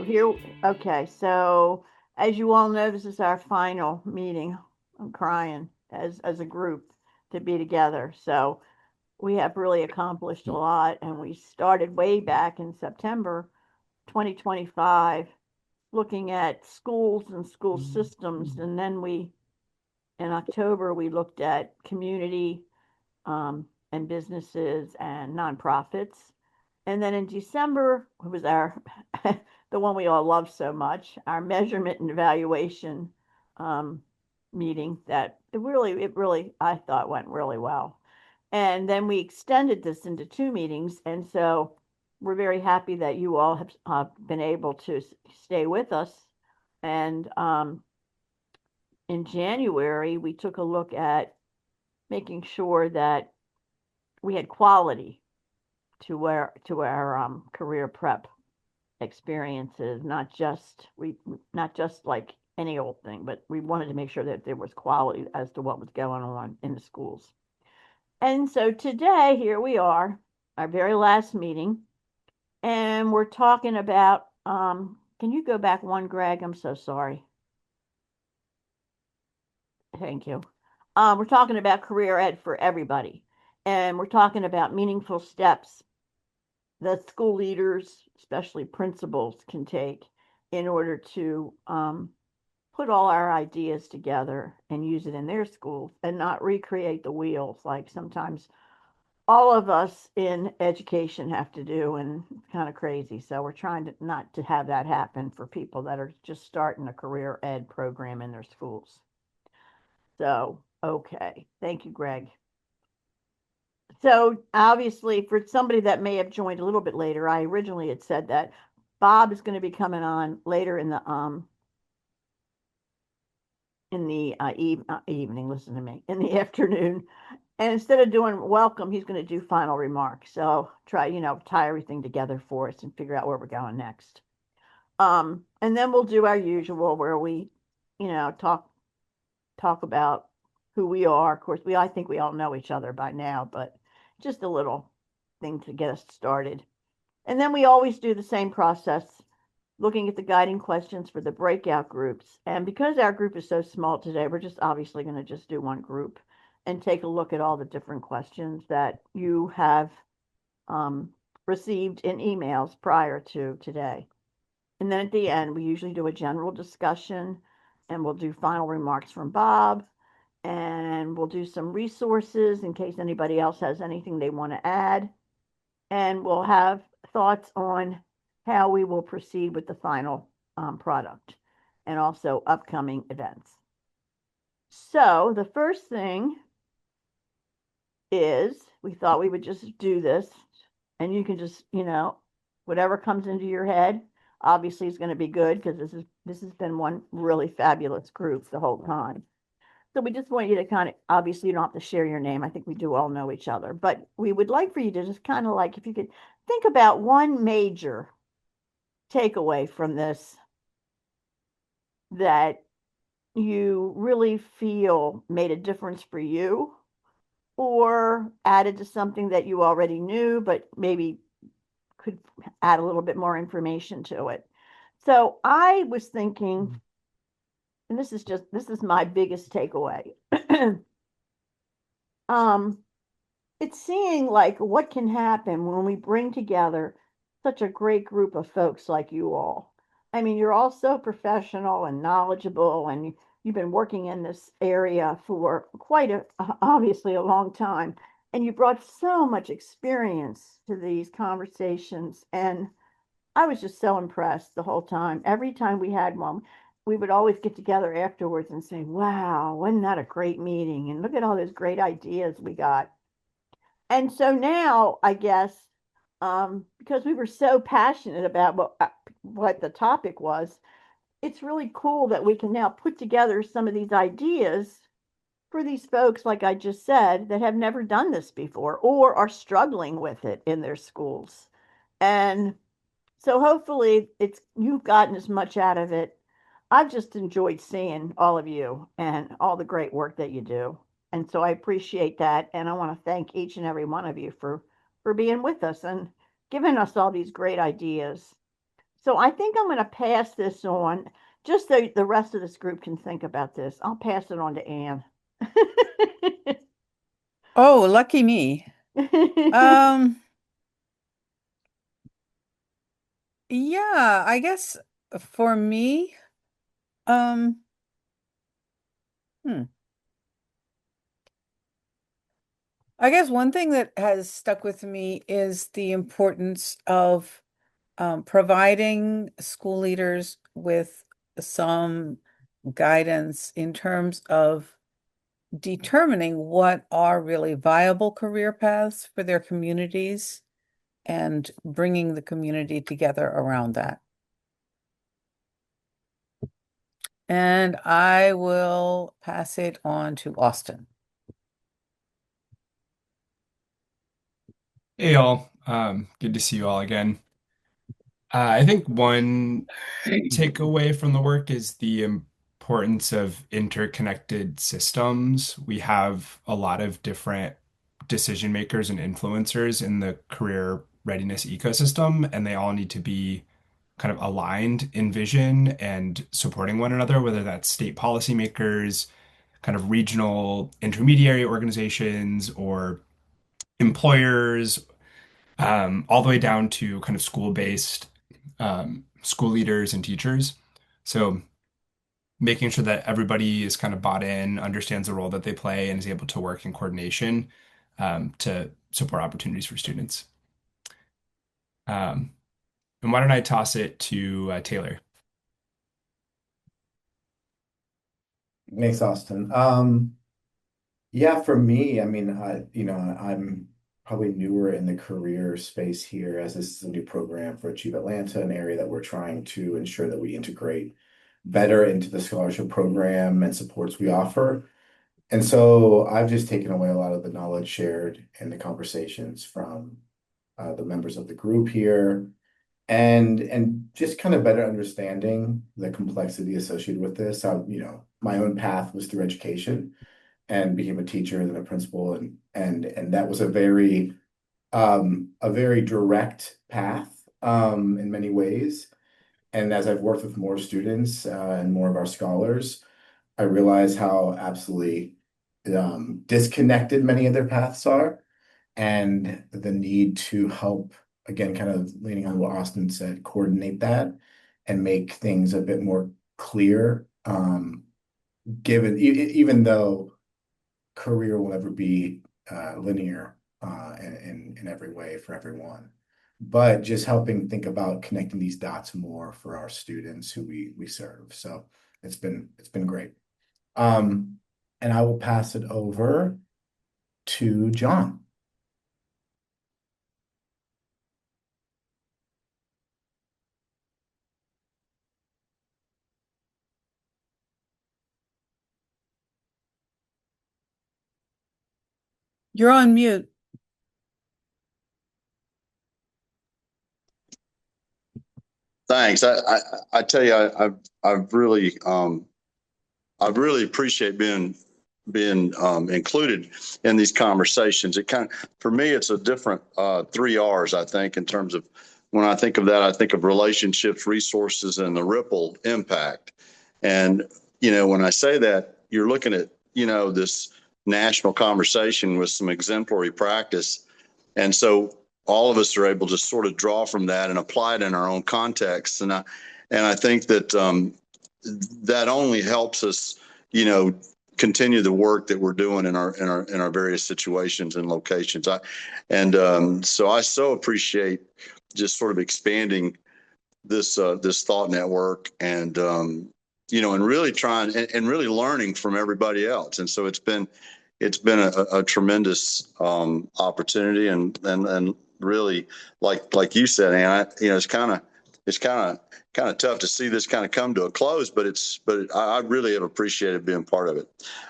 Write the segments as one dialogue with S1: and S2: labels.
S1: So here, okay, so as you all know, this is our final meeting. I'm crying as a group to be together. So we have really accomplished a lot, and we started way back in September 2025 looking at schools and school systems, and then in October we looked at community and businesses and nonprofits. And then in December, it was our the one we all love so much, our measurement and evaluation um, meeting that it really I thought went really well. And then we extended this into two meetings, and so we're very happy that you all have been able to stay with us. And in January, we took a look at making sure that we had quality to our career prep experiences, not just like any old thing, but we wanted to make sure that there was quality as to what was going on in the schools. And so today, here we are, our very last meeting, and we're talking about. Can you go back one, Greg? I'm so sorry. Thank you. We're talking about career ed for everybody, and we're talking about meaningful steps that school leaders, especially principals, can take in order to put all our ideas together and use it in their schools and not recreate the wheels like sometimes all of us in education have to do, and it's kind of crazy. So we're trying to not to have that happen for people that are just starting a career ed program in their schools. So, okay. Thank you, Greg. So obviously, for somebody that may have joined a little bit later, I originally had said that Bob is going to be coming on later in the evening. Listen to me, in the afternoon, and instead of doing welcome, he's going to do final remarks. So try, tie everything together for us and figure out where we're going next. And then we'll do our usual where we, talk about who we are. Of course, I think we all know each other by now, but just a little thing to get us started. And then we always do the same process, looking at the guiding questions for the breakout groups. And because our group is so small today, we're just obviously going to just do one group and take a look at all the different questions that you have um, received in emails prior to today. And then at the end, we usually do a general discussion and we'll do final remarks from Bob and we'll do some resources in case anybody else has anything they want to add. And we'll have thoughts on how we will proceed with the final product and also upcoming events. So the first thing is we thought we would just do this and you can just, whatever comes into your head, obviously is going to be good because this has been one really fabulous group the whole time. So we just want you to kind of, obviously, you don't have to share your name. I think we do all know each other, but we would like for you to just kind of like, if you could think about one major takeaway from this that you really feel made a difference for you or added to something that you already knew, but maybe could add a little bit more information to it. So I was thinking, and this is my biggest takeaway. um, it's seeing like what can happen when we bring together such a great group of folks like you all. I mean, you're all so professional and knowledgeable, and you've been working in this area for quite obviously a long time. And you brought so much experience to these conversations. And I was just so impressed the whole time. Every time we had one, we would always get together afterwards and say, wow, wasn't that a great meeting? And look at all those great ideas we got. And so now, I guess, because we were so passionate about what the topic was, it's really cool that we can now put together some of these ideas for these folks, like I just said, that have never done this before or are struggling with it in their schools. And so hopefully it's you've gotten as much out of it. I've just enjoyed seeing all of you and all the great work that you do. And so I appreciate that. And I want to thank each and every one of you for being with us and giving us all these great ideas. So I think I'm going to pass this on, just so the rest of this group can think about this. I'll pass it on to Anne.
S2: Oh, lucky me. Um, yeah, I guess for me, um, hmm, I guess one thing that has stuck with me is the importance of providing school leaders with some guidance in terms of determining what are really viable career paths for their communities and bringing the community together around that. And I will pass it on to Austin.
S3: Hey y'all, good to see you all again. I think one takeaway from the work is the importance of interconnected systems. We have a lot of different decision makers and influencers in the career readiness ecosystem, and they all need to be kind of aligned in vision and supporting one another, whether that's state policymakers, kind of regional intermediary organizations, or employers all the way down to kind of school-based school leaders and teachers. So making sure that everybody is kind of bought in, understands the role that they play, and is able to work in coordination to support opportunities for students. Um, and why don't I toss it to Taylor?
S4: Thanks, Austin. Yeah, for me, I mean, I'm probably newer in the career space here as this is a new program for Achieve Atlanta, an area that we're trying to ensure that we integrate better into the scholarship program and supports we offer. And so I've just taken away a lot of the knowledge shared in the conversations from the members of the group here and just kind of better understanding the complexity associated with this. My own path was through education and became a teacher and then a principal and that was a very direct path in many ways. And as I've worked with more students and more of our scholars, I realize how absolutely disconnected many of their paths are and the need to help, again, kind of leaning on what Austin said, coordinate that and make things a bit more clear, even though career will never be linear in every way for everyone. But just helping think about connecting these dots more for our students who we serve. So it's been great. Um, and I will pass it over to John.
S2: You're on mute.
S5: Thanks. I tell you, I've really I really appreciate being included in these conversations. It kind of, for me, it's a different three R's. I think in terms of when I think of that, I think of relationships, resources, and the ripple impact. And when I say that, you're looking at this national conversation with some exemplary practice, and so all of us are able to sort of draw from that and apply it in our own contexts. And I think that that only helps us, you know, continue the work that we're doing in our various situations and locations. So I so appreciate just sort of expanding this thought network and really trying and really learning from everybody else. And so it's been a tremendous opportunity and really like you said, Anna, it's kind of tough to see this kind of come to a close, but I really have appreciated being part of it.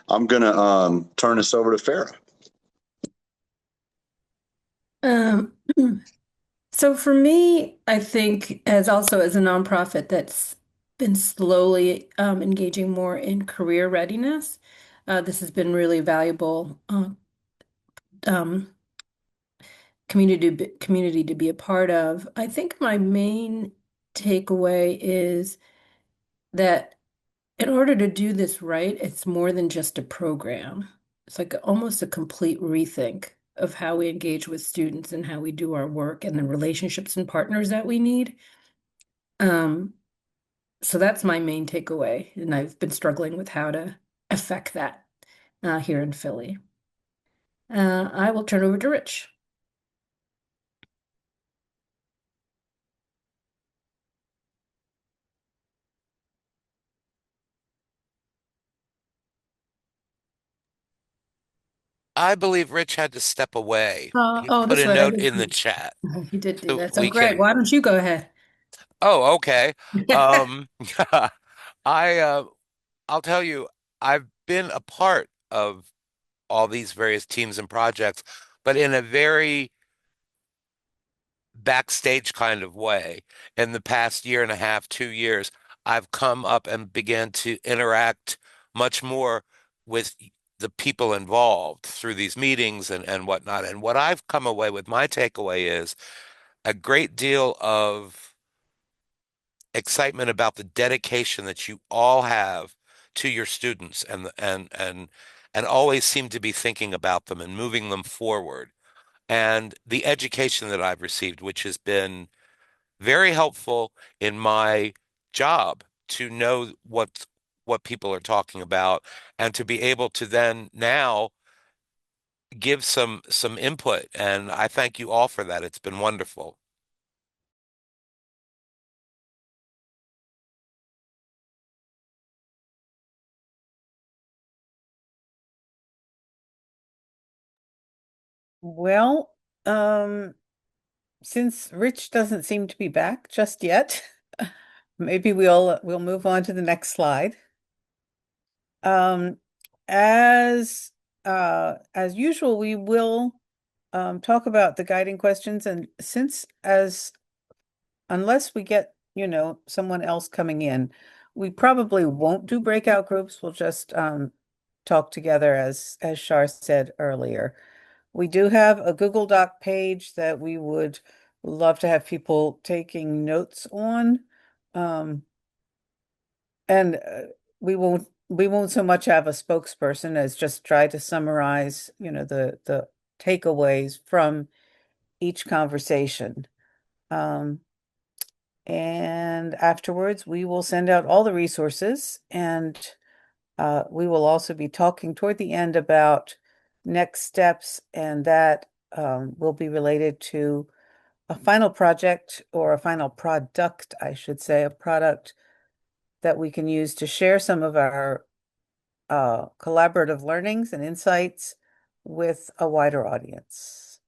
S5: I'm gonna turn this over to Farah.
S6: Um, so for me, I think as also as a nonprofit that's been slowly engaging more in career readiness, this has been really valuable um, community to be a part of. I think my main takeaway is that in order to do this right, it's more than just a program. It's like almost a complete rethink of how we engage with students and how we do our work and the relationships and partners that we need. Um, so that's my main takeaway, and I've been struggling with how to affect that here in Philly. I will turn over to Rich.
S7: I believe Rich had to step away. He
S6: Oh,
S7: put
S6: that's
S7: a
S6: right. I
S7: note
S6: did
S7: in the
S6: see.
S7: chat
S6: He did do
S7: so
S6: that. So,
S7: we
S6: Greg,
S7: can.
S6: why don't you go ahead?
S7: Oh, okay. Um, I I'll tell you, I've been a part of all these various teams and projects, but in a very backstage kind of way. In the past year and a half, 2 years, I've come up and began to interact much more with the people involved through these meetings and whatnot. And what I've come away with, my takeaway is a great deal of excitement about the dedication that you all have to your students and always seem to be thinking about them and moving them forward. And the education that I've received, which has been very helpful in my job to know what people are talking about and to be able to then now give some input. And I thank you all for that. It's been wonderful.
S2: Well, since Rich doesn't seem to be back just yet, maybe we'll move on to the next slide. Um, as usual, we will talk about the guiding questions, and unless we get, someone else coming in, we probably won't do breakout groups. We'll just talk together as Shar said earlier. We do have a Google Doc page that we would love to have people taking notes on. And we won't so much have a spokesperson as just try to summarize, the takeaways from each conversation. And afterwards, we will send out all the resources, and we will also be talking toward the end about next steps, and that will be related to a final project or a final product, I should say, a product that we can use to share some of our collaborative learnings and insights with a wider audience.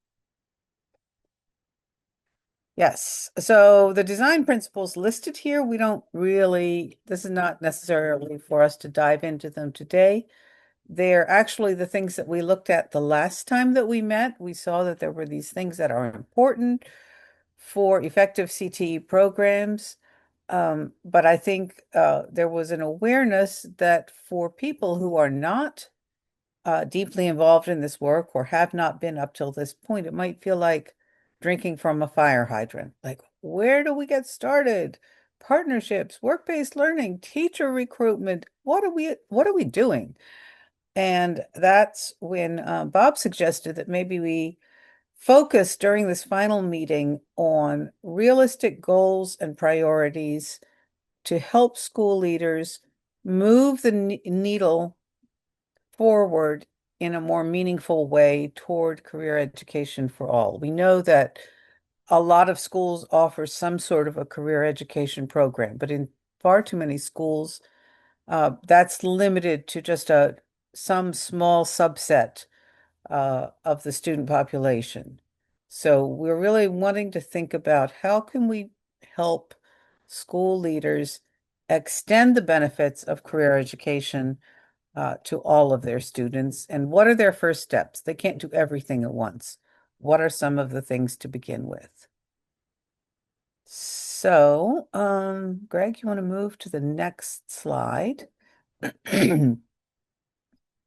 S2: Yes, so the design principles listed here, this is not necessarily for us to dive into them today. They're actually the things that we looked at the last time that we met. We saw that there were these things that are important for effective CTE programs. But I think there was an awareness that for people who are not deeply involved in this work or have not been up till this point, it might feel like drinking from a fire hydrant. Like, where do we get started? Partnerships, work-based learning, teacher recruitment. What are we doing? And that's when Bob suggested that maybe we focus during this final meeting on realistic goals and priorities to help school leaders move the needle forward in a more meaningful way toward career education for all. We know that a lot of schools offer some sort of a career education program, but in far too many schools, that's limited to just some small subset of the student population. So we're really wanting to think about how can we help school leaders extend the benefits of career education to all of their students, and what are their first steps? They can't do everything at once. What are some of the things to begin with? So, Greg, you want to move to the next slide?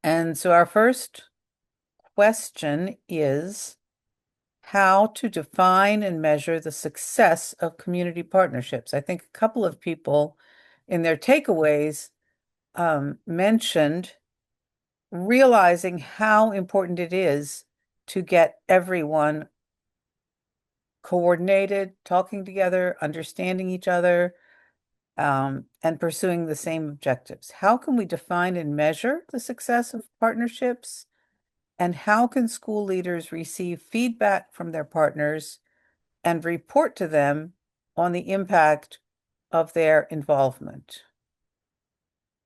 S2: And so our first question is, how to define and measure the success of community partnerships. I think a couple of people in their takeaways mentioned realizing how important it is to get everyone coordinated, talking together, understanding each other, and pursuing the same objectives. How can we define and measure the success of partnerships? And how can school leaders receive feedback from their partners and report to them on the impact of their involvement?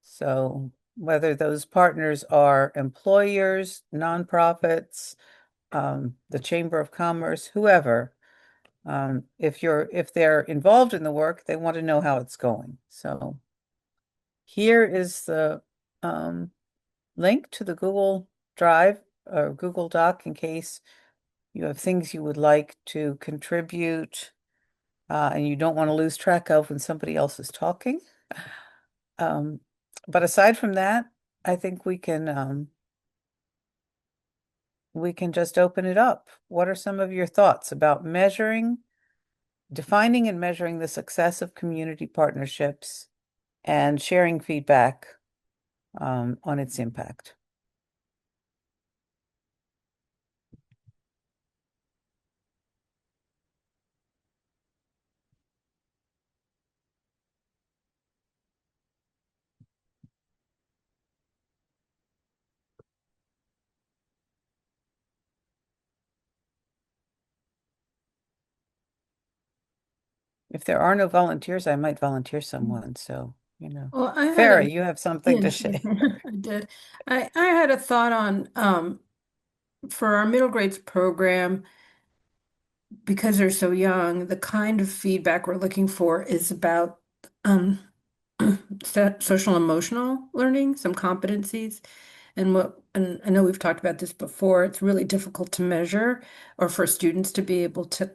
S2: So whether those partners are employers, nonprofits, the Chamber of Commerce, whoever, if they're involved in the work, they want to know how it's going. So here is the link to the Google Drive or Google Doc in case you have things you would like to contribute and you don't want to lose track of when somebody else is talking. But aside from that, I think we can just open it up. What are some of your thoughts about defining and measuring the success of community partnerships and sharing feedback on its impact? If there are no volunteers, I might volunteer someone. So,
S6: Well, I had
S2: Farah,
S6: a
S2: you have something to
S6: yeah,
S2: say.
S6: I did. I had a thought on for our middle grades program, because they're so young, the kind of feedback we're looking for is about um social emotional learning, some competencies. And I know we've talked about this before, it's really difficult to measure or for students to be able to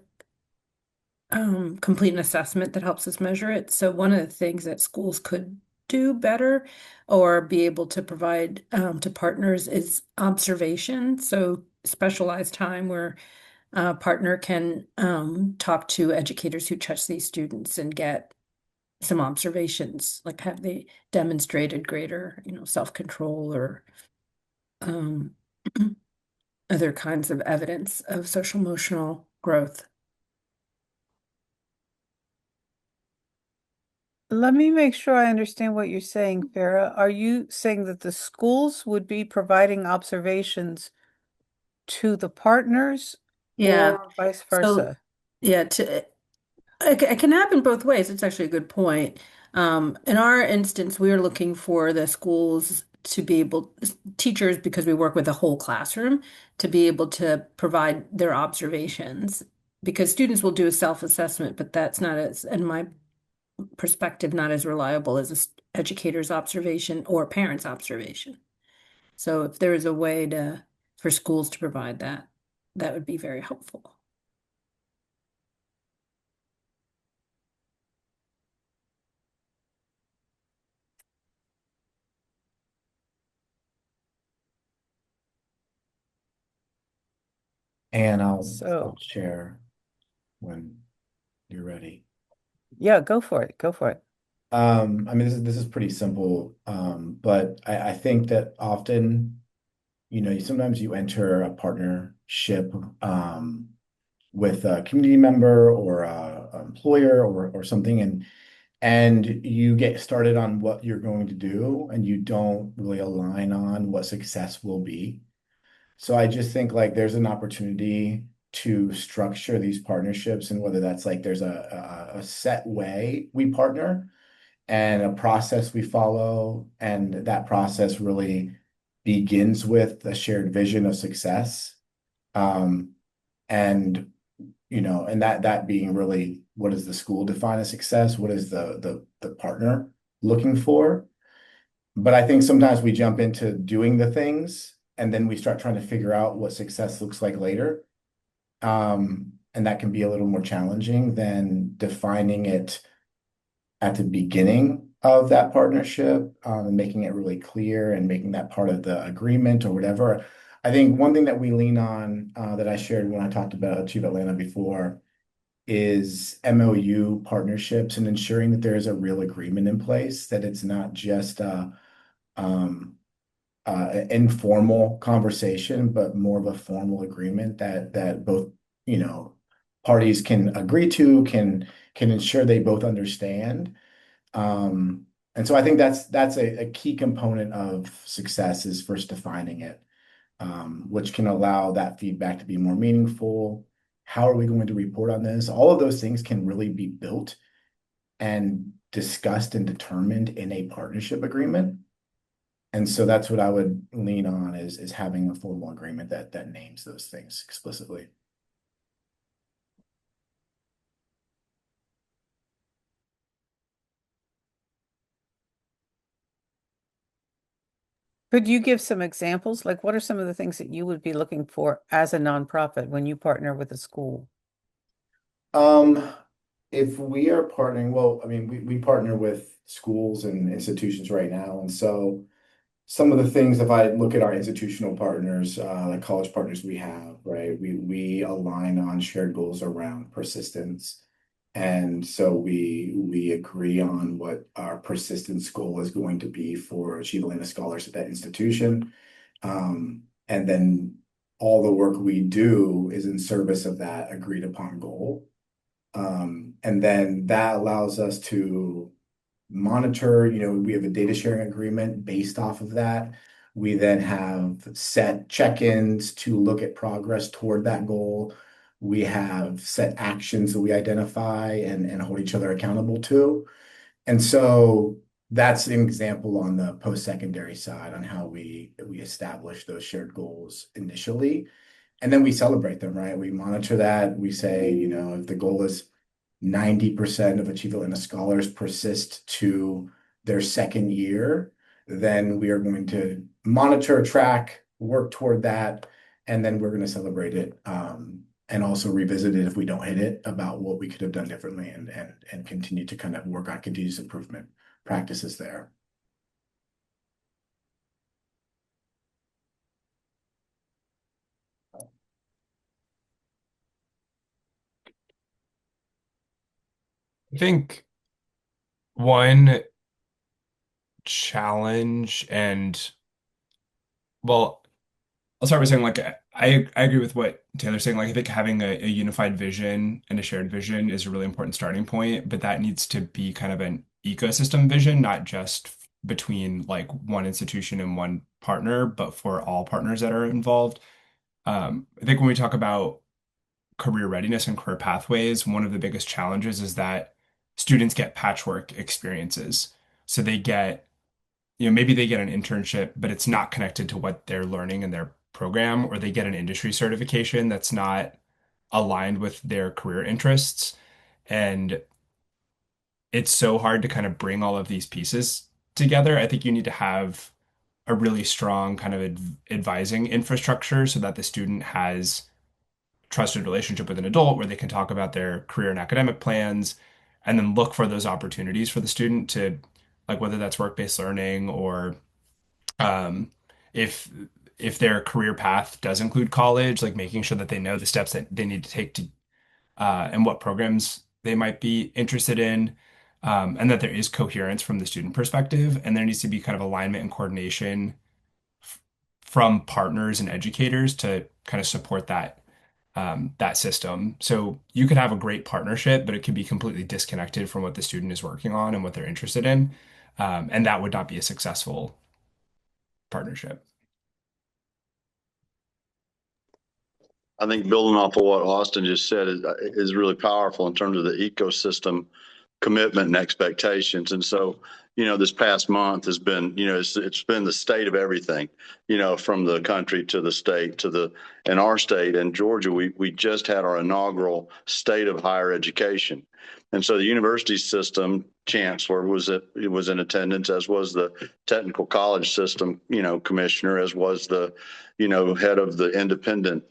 S6: complete an assessment that helps us measure it. So one of the things that schools could do better or be able to provide to partners is observation. So specialized time where a partner can talk to educators who touch these students and get some observations, like have they demonstrated greater, self-control or um, other kinds of evidence of social emotional growth.
S2: Let me make sure I understand what you're saying, Farah. Are you saying that the schools would be providing observations to the partners
S6: Yeah.
S2: or vice
S6: So
S2: versa?
S6: yeah, it can happen both ways. It's actually a good point. In our instance, we are looking for the schools to be able, teachers, because we work with the whole classroom, to be able to provide their observations. Because students will do a self-assessment, but that's not as, in my perspective, not as reliable as educator's observation or parent's observation. So if there is a way for schools to provide that, that would be very helpful.
S4: And I'll
S2: So,
S4: share when you're ready.
S2: yeah, go for it. Go for it.
S4: I mean, this is pretty simple, but I think that often, sometimes you enter a partnership with a community member or a employer or something, and you get started on what you're going to do, and you don't really align on what success will be. So I just think like there's an opportunity to structure these partnerships, and whether that's like there's a set way we partner and a process we follow, and that process really begins with a shared vision of success. Um, and and that being really, what does the school define as success? What is the partner looking for? But I think sometimes we jump into doing the things and then we start trying to figure out what success looks like later. And that can be a little more challenging than defining it at the beginning of that partnership, and making it really clear and making that part of the agreement or whatever. I think one thing that we lean on, that I shared when I talked about Achieve Atlanta before, is MOU partnerships and ensuring that there is a real agreement in place, that it's not just um, an informal conversation, but more of a formal agreement that both, you know, parties can agree to, can ensure they both understand. And so I think that's a key component of success, is first defining it, which can allow that feedback to be more meaningful. How are we going to report on this? All of those things can really be built and discussed and determined in a partnership agreement. And so that's what I would lean on, is having a formal agreement that names those things explicitly.
S2: Could you give some examples? Like, what are some of the things that you would be looking for as a nonprofit when you partner with a school?
S4: If we are partnering, well, I mean, we partner with schools and institutions right now. And so some of the things, if I look at our institutional partners, like college partners we have, right? We align on shared goals around persistence. And so we agree on what our persistence goal is going to be for Achieve Atlanta scholars at that institution. And then all the work we do is in service of that agreed upon goal. And then that allows us to monitor, we have a data sharing agreement based off of that. We then have set check-ins to look at progress toward that goal. We have set actions that we identify and hold each other accountable to. And so that's an example on the post-secondary side on how we establish those shared goals initially. And then we celebrate them, right? We monitor that. We say, if the goal is 90% of Achieve Atlanta scholars persist to their second year, then we are going to monitor, track, work toward that, and then we're going to celebrate it, and also revisit it if we don't hit it, about what we could have done differently, and continue to kind of work on continuous improvement practices there.
S3: I think one challenge, and well, I'll start by saying, like, I agree with what Taylor's saying. Like, I think having a unified vision and a shared vision is a really important starting point, but that needs to be kind of an ecosystem vision, not just between like one institution and one partner, but for all partners that are involved. I think when we talk about career readiness and career pathways, one of the biggest challenges is that students get patchwork experiences. So they get, maybe they get an internship, but it's not connected to what they're learning in their program, or they get an industry certification that's not aligned with their career interests. And it's so hard to kind of bring all of these pieces together. I think you need to have a really strong kind of advising infrastructure so that the student has trusted relationship with an adult where they can talk about their career and academic plans, and then look for those opportunities for the student to, like, whether that's work-based learning, or um, if their career path does include college, like making sure that they know the steps that they need to take to and what programs they might be interested in, and that there is coherence from the student perspective, and there needs to be kind of alignment and coordination from partners and educators to kind of support that system. So you could have a great partnership, but it could be completely disconnected from what the student is working on and what they're interested in. And that would not be a successful partnership.
S5: I think building off of what Austin just said is really powerful in terms of the ecosystem commitment and expectations. And so, this past month has been, it's been the state of everything, from the country to the state in our state in Georgia, we just had our inaugural state of higher education. And so the university system chancellor was in attendance, as was the technical college system, commissioner, as was the, head of the independent,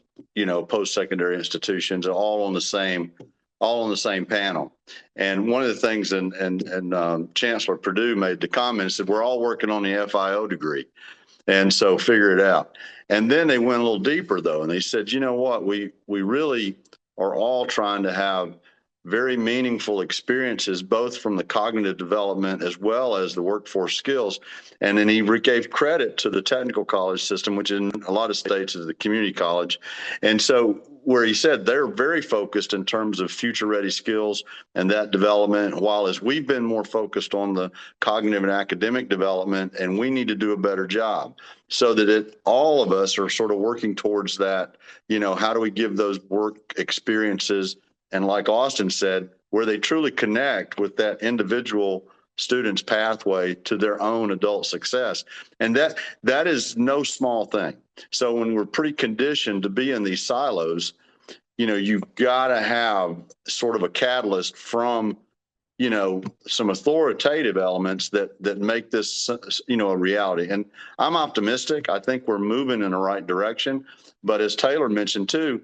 S5: post-secondary institutions, all on the same panel. And one of the things, and Chancellor Perdue made the comment, said, we're all working on the FIO degree. And so figure it out. And then they went a little deeper though, and they said, you know what, we really are all trying to have very meaningful experiences, both from the cognitive development as well as the workforce skills. And then he gave credit to the technical college system, which in a lot of states is the community college. And so where he said they're very focused in terms of future ready skills and that development, while as we've been more focused on the cognitive and academic development, and we need to do a better job so that all of us are sort of working towards that. You know, how do we give those work experiences, and like Austin said, where they truly connect with that individual student's pathway to their own adult success. And that is no small thing. So when we're pretty conditioned to be in these silos, you know, you've got to have sort of a catalyst from, you know, some authoritative elements that make this, you know, a reality. And I'm optimistic. I think we're moving in the right direction. But as Taylor mentioned too,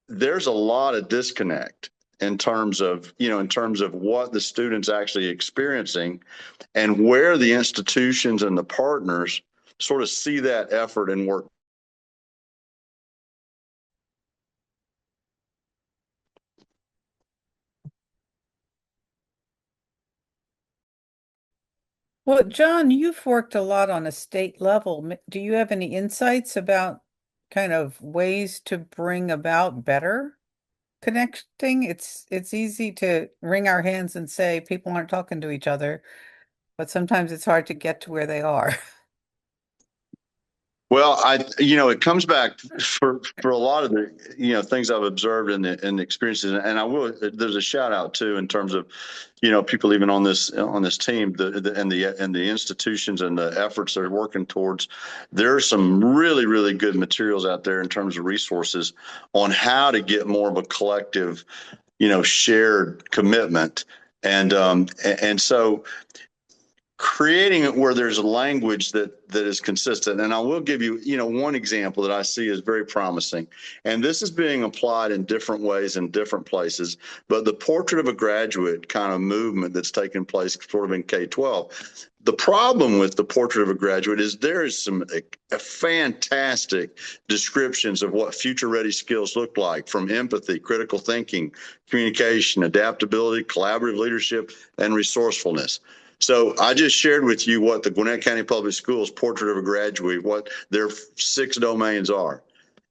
S5: there's a lot of disconnect in terms of, you know, in terms of what the student's actually experiencing and where the institutions and the partners sort of see that effort and work.
S2: Well, John, you've worked a lot on a state level. Do you have any insights about kind of ways to bring about better connecting? It's easy to wring our hands and say people aren't talking to each other, but sometimes it's hard to get to where they are.
S5: Well, you know, it comes back for a lot of the, you know, things I've observed in the experiences, and I will. There's a shout out too in terms of, you know, people even on this team, and the institutions and the efforts they're working towards. There's some really good materials out there in terms of resources on how to get more of a collective, you know, shared commitment, and so creating it where there's a language that is consistent. And I will give you, you know, one example that I see is very promising. And this is being applied in different ways in different places. But the portrait of a graduate kind of movement that's taking place sort of in K-12. The problem with the portrait of a graduate is there is some fantastic descriptions of what future ready skills look like, from empathy, critical thinking, communication, adaptability, collaborative leadership, and resourcefulness. So I just shared with you what the Gwinnett County Public Schools portrait of a graduate, what their 6 domains are.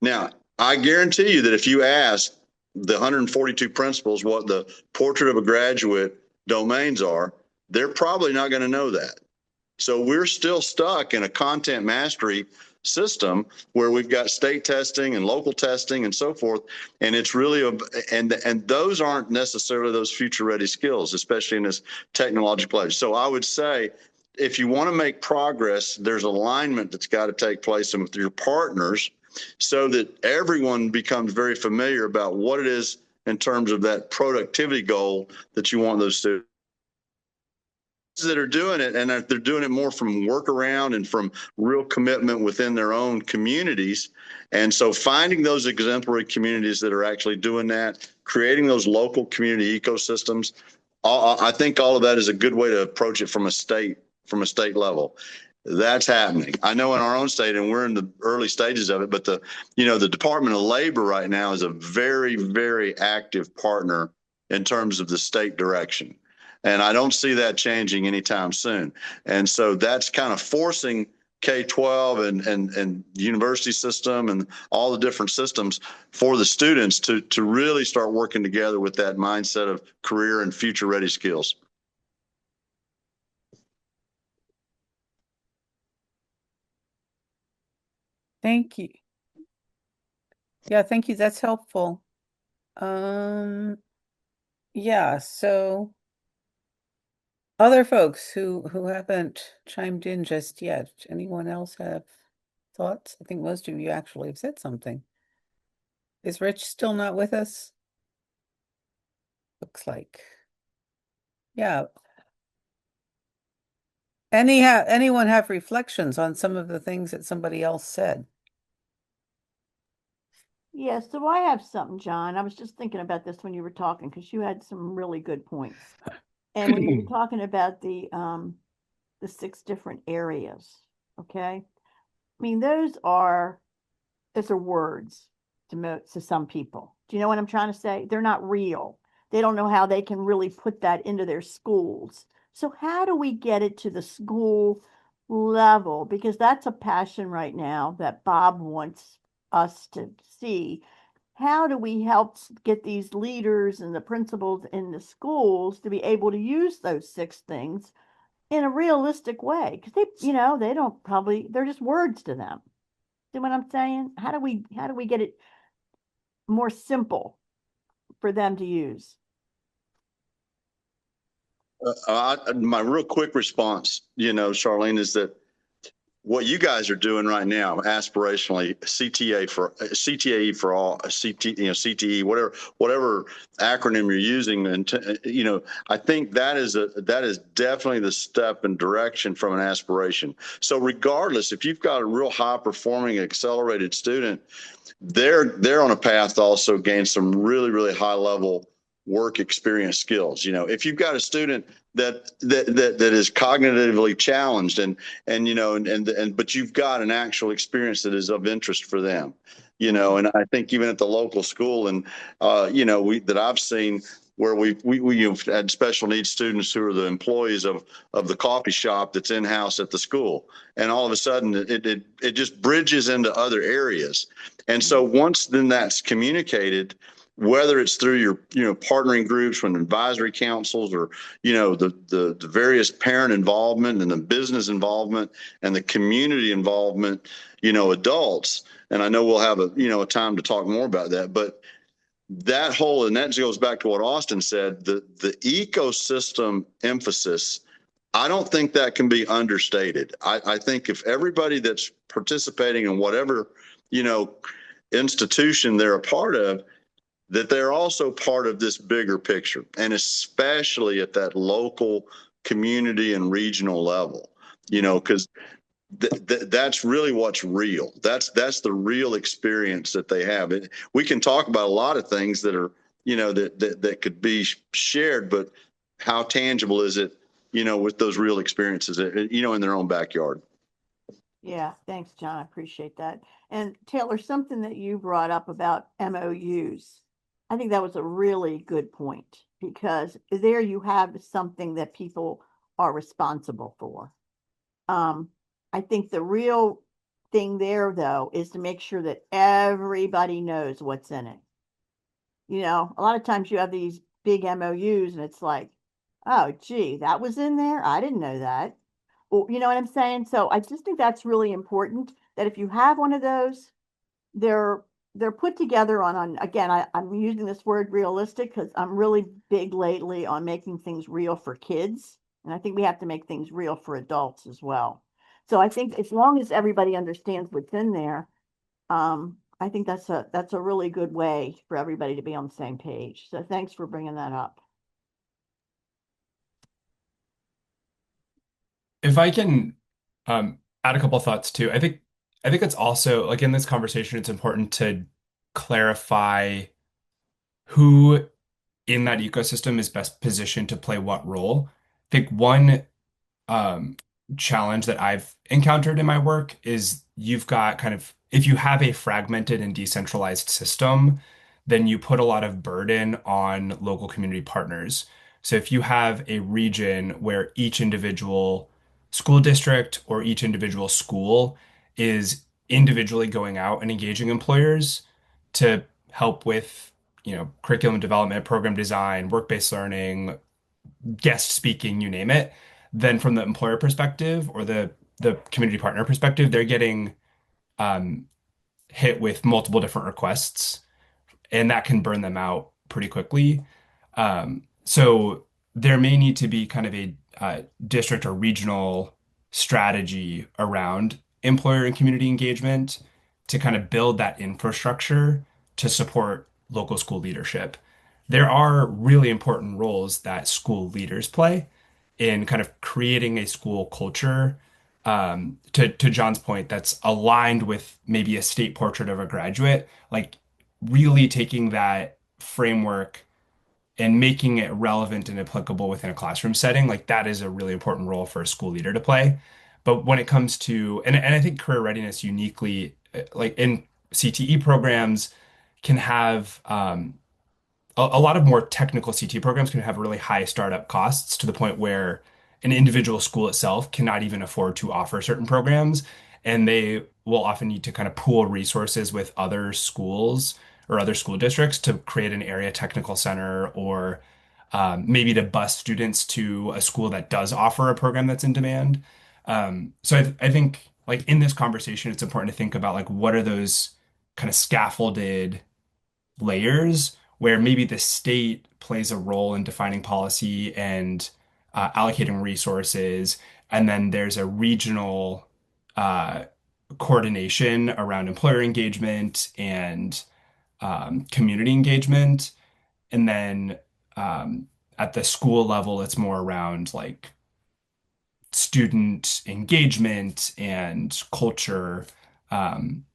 S5: Now, I guarantee you that if you ask the 142 principals what the portrait of a graduate domains are, they're probably not going to know that. So we're still stuck in a content mastery system where we've got state testing and local testing and so forth. And it's really, and those aren't necessarily those future ready skills, especially in this technological age. So I would say, if you want to make progress, there's alignment that's got to take place with your partners so that everyone becomes very familiar about what it is in terms of that productivity goal that you want those students that are doing it, and they're doing it more from workaround and from real commitment within their own communities. And so finding those exemplary communities that are actually doing that, creating those local community ecosystems, I think all of that is a good way to approach it from a state level. That's happening. I know in our own state, and we're in the early stages of it, but the Department of Labor right now is a very active partner in terms of the state direction. And I don't see that changing anytime soon. And so that's kind of forcing K-12 and university system and all the different systems for the students to really start working together with that mindset of career and future ready skills.
S2: Thank you. Yeah, thank you. That's helpful. Yeah, so other folks who haven't chimed in just yet, anyone else have thoughts? I think most of you actually have said something. Is Rich still not with us? Looks like. Yeah. Anyone have reflections on some of the things that somebody else said?
S1: Yeah, so I have something, John. I was just thinking about this when you were talking, because you had some really good points. And when you were talking about the 6 different areas, okay? I mean, those are words to some people. Do you know what I'm trying to say? They're not real. They don't know how they can really put that into their schools. So how do we get it to the school level? Because that's a passion right now that Bob wants us to see. How do we help get these leaders and the principals in the schools to be able to use those six things in a realistic way? Because they don't probably, they're just words to them. See what I'm saying? How do we get it more simple for them to use?
S5: My real quick response, Charlene, is that what you guys are doing right now, aspirationally, CTAE for all, CTE, whatever acronym you're using, and I think that is definitely the step and direction from an aspiration. So regardless, if you've got a real high performing accelerated student, they're on a path to also gain some really, really high level work experience skills. If you've got a student that is cognitively challenged but you've got an actual experience that is of interest for them, and I think even at the local school and that I've seen where we've had special needs students who are the employees of the coffee shop that's in house at the school, and all of a sudden it just bridges into other areas. And so once then that's communicated, whether it's through your partnering groups from advisory councils or the various parent involvement and the business involvement and the community involvement, adults, and I know we'll have a time to talk more about that, but that goes back to what Austin said, the ecosystem emphasis. I don't think that can be understated. I think if everybody that's participating in whatever institution they're a part of, that they're also part of this bigger picture, and especially at that local community and regional level, because that's really what's real. That's the real experience that they have. We can talk about a lot of things that are, that could be shared, but how tangible is it, with those real experiences, in their own backyard?
S1: Yeah, thanks, John. I appreciate that. And Taylor, something that you brought up about MOUs, I think that was a really good point, because there you have something that people are responsible for. I think the real thing there, though, is to make sure that everybody knows what's in it. A lot of times you have these big MOUs and it's like, oh, gee, that was in there. I didn't know that. Well, you know what I'm saying? So I just think that's really important, that if you have one of those, they're put together again, I'm using this word realistic because I'm really big lately on making things real for kids. And I think we have to make things real for adults as well. So I think as long as everybody understands what's in there, I think that's a really good way for everybody to be on the same page. So thanks for bringing that up.
S3: If I can add a couple thoughts too, I think it's also like in this conversation, it's important to clarify who in that ecosystem is best positioned to play what role. I think one um, challenge that I've encountered in my work is you've got kind of, if you have a fragmented and decentralized system, then you put a lot of burden on local community partners. So if you have a region where each individual school district or each individual school is individually going out and engaging employers to help with, curriculum development, program design, work-based learning, guest speaking, you name it, then from the employer perspective or the community partner perspective, they're getting um, hit with multiple different requests, and that can burn them out pretty quickly. So there may need to be kind of a district or regional strategy around employer and community engagement to kind of build that infrastructure to support local school leadership. There are really important roles that school leaders play in kind of creating a school culture, to John's point, that's aligned with maybe a state portrait of a graduate, like really taking that framework and making it relevant and applicable within a classroom setting. Like that is a really important role for a school leader to play. But when it comes to, and I think career readiness uniquely, like in CTE programs, can have a lot of more technical CT programs can have really high startup costs to the point where an individual school itself cannot even afford to offer certain programs. And they will often need to kind of pool resources with other schools or other school districts to create an area technical center or maybe to bus students to a school that does offer a program that's in demand. So I think like in this conversation, it's important to think about like what are those kind of scaffolded layers where maybe the state plays a role in defining policy and allocating resources, and then there's a regional uh, coordination around employer engagement and community engagement, and then at the school level, it's more around like student engagement and culture. Um,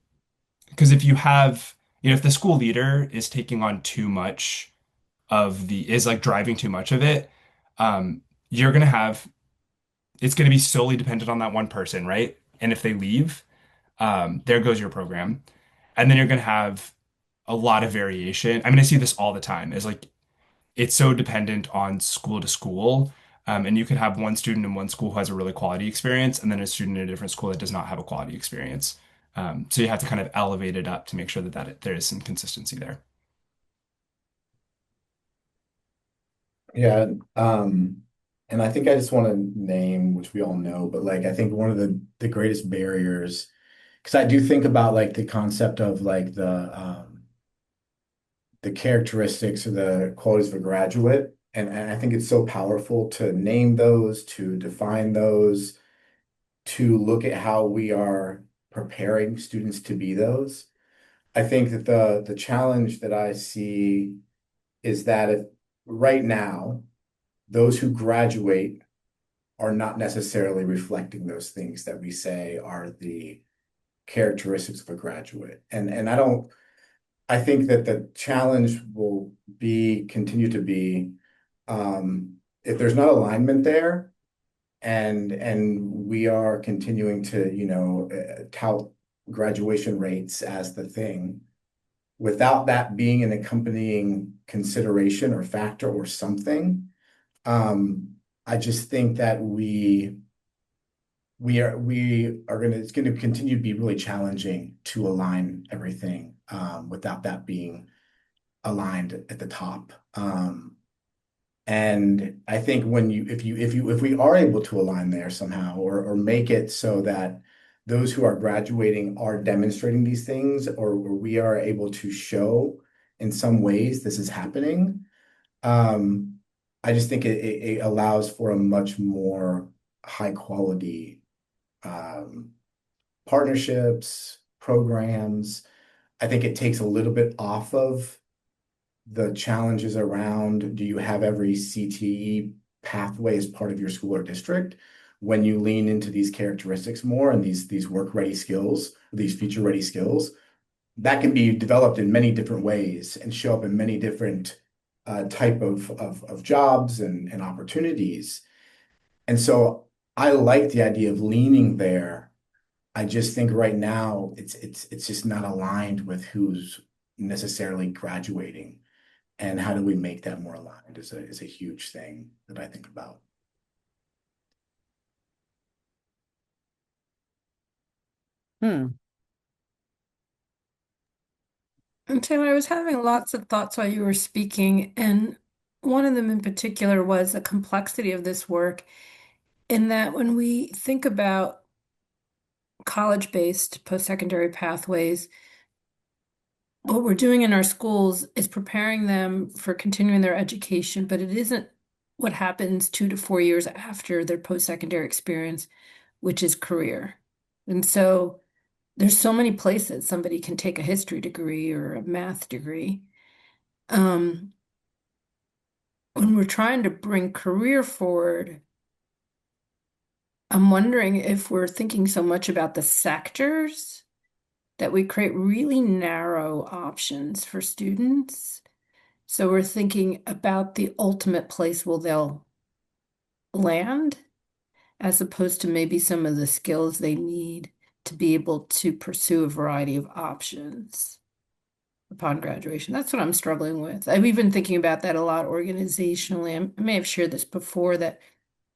S3: because if you have, if the school leader is taking on too much is like driving too much of it, you're going to have, it's going to be solely dependent on that one person, right? And if they leave, there goes your program. And then you're going to have a lot of variation. I mean, I see this all the time. Is like, it's so dependent on school to school. And you could have one student in one school who has a really quality experience, and then a student in a different school that does not have a quality experience. So you have to kind of elevate it up to make sure that there is some consistency there.
S4: Yeah, and I think I just want to name, which we all know, but like I think one of the greatest barriers, because I do think about like the concept of like the characteristics or the qualities of a graduate, and I think it's so powerful to name those, to define those, to look at how we are preparing students to be those. I think that the challenge that I see is that if right now those who graduate are not necessarily reflecting those things that we say are the characteristics of a graduate. And I think that the challenge will be continue to be if there's not alignment there and we are continuing to, tout graduation rates as the thing without that being an accompanying consideration or factor or something. I just think that we are gonna it's gonna continue to be really challenging to align everything without that being aligned at the top. And I think if we are able to align there somehow or make it so that those who are graduating are demonstrating these things or we are able to show in some ways this is happening, I just think it allows for a much more high quality partnerships, programs. I think it takes a little bit off of the challenges around do you have every CTE pathway as part of your school or district when you lean into these characteristics more and these work ready skills, these future ready skills that can be developed in many different ways and show up in many different type of jobs and opportunities. And so I like the idea of leaning there. I just think right now it's just not aligned with who's necessarily graduating. And how do we make that more aligned is a huge thing that I think about.
S2: Hmm.
S6: And Taylor, I was having lots of thoughts while you were speaking, and one of them in particular was the complexity of this work, in that when we think about college-based post-secondary pathways, what we're doing in our schools is preparing them for continuing their education, but it isn't what happens 2 to 4 years after their post-secondary experience, which is career. And so there's so many places somebody can take a history degree or a math degree. When we're trying to bring career forward, I'm wondering if we're thinking so much about the sectors that we create really narrow options for students. So we're thinking about the ultimate place where they'll land as opposed to maybe some of the skills they need to be able to pursue a variety of options upon graduation. That's what I'm struggling with. I've been thinking about that a lot organizationally. I may have shared this before, that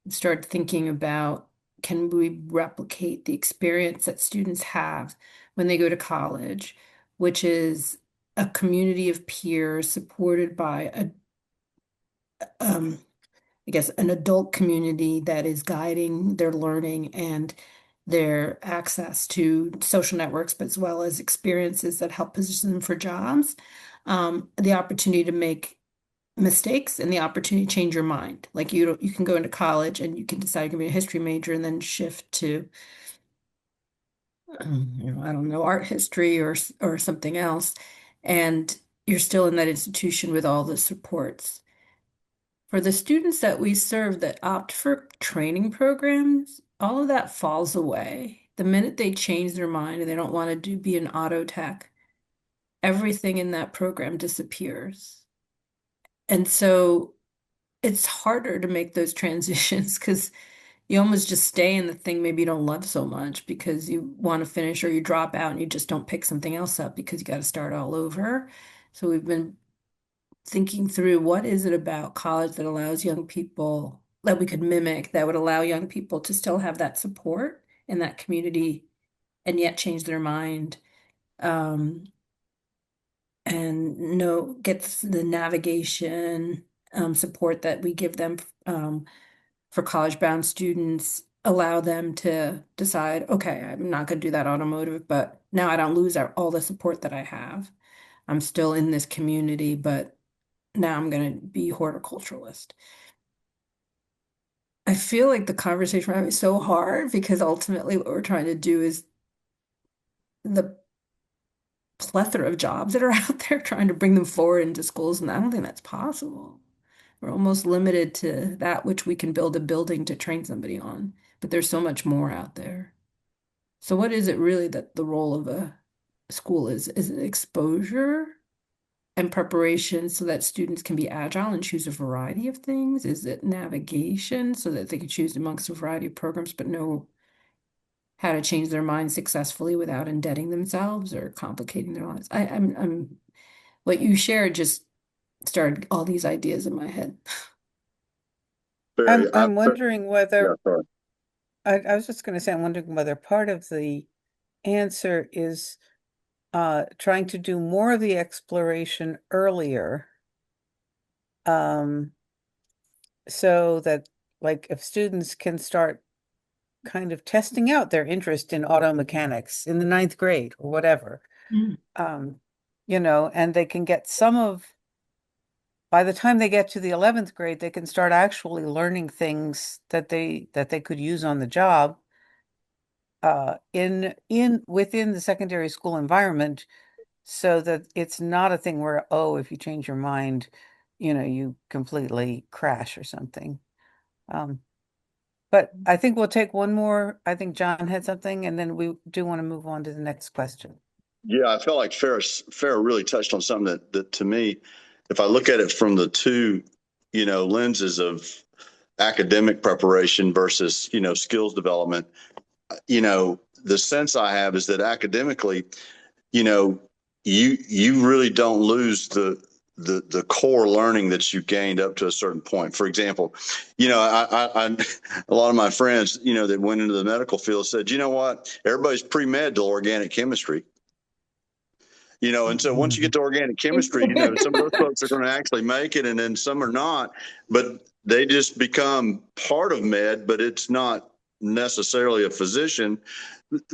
S6: I've started thinking about, can we replicate the experience that students have when they go to college, which is a community of peers supported by I guess, an adult community that is guiding their learning and their access to social networks, but as well as experiences that help position them for jobs. The opportunity to make mistakes and the opportunity to change your mind. Like you can go into college and you can decide you're gonna be a history major and then shift to, I don't know, art history or something else, and you're still in that institution with all the supports. For the students that we serve that opt for training programs, all of that falls away. The minute they change their mind and they don't want to be an auto tech, everything in that program disappears. And so it's harder to make those transitions because you almost just stay in the thing maybe you don't love so much because you want to finish, or you drop out and you just don't pick something else up because you got to start all over. So we've been thinking through, what is it about college that allows young people, that we could mimic, that would allow young people to still have that support in that community and yet change their mind, and get the navigation support that we give them for college-bound students, allow them to decide, okay, I'm not going to do that automotive, but now I don't lose all the support that I have. I'm still in this community, but now I'm going to be horticulturalist. I feel like the conversation we're having is so hard because ultimately what we're trying to do is the plethora of jobs that are out there, trying to bring them forward into schools, and I don't think that's possible. We're almost limited to that which we can build a building to train somebody on, but there's so much more out there. So what is it really that the role of a school is? Is it exposure and preparation so that students can be agile and choose a variety of things? Is it navigation so that they can choose amongst a variety of programs but know how to change their minds successfully without indebting themselves or complicating their lives? I'm what you shared just started all these ideas in my head.
S2: I'm wondering
S5: Yeah,
S2: whether,
S5: sorry.
S2: I was just going to say, I'm wondering whether part of the answer is trying to do more of the exploration earlier, so that, like, if students can start kind of testing out their interest in auto mechanics in the 9th grade or whatever, and they can get by the time they get to the 11th grade, they can start actually learning things that they could use on the job within the secondary school environment, so that it's not a thing where, oh, if you change your mind, you completely crash or something. But I think we'll take one more. I think John had something, and then we do want to move on to the next question.
S5: Yeah, I felt like Farrah really touched on something that to me, if I look at it from the two, lenses of academic preparation versus, skills development, the sense I have is that academically, you really don't lose the core learning that you gained up to a certain point. For example, I a lot of my friends, that went into the medical field said, you know what, everybody's pre-med to organic chemistry. And so once you get to organic chemistry, some of those folks are going to actually make it, and then some are not, but they just become part of med, but it's not necessarily a physician.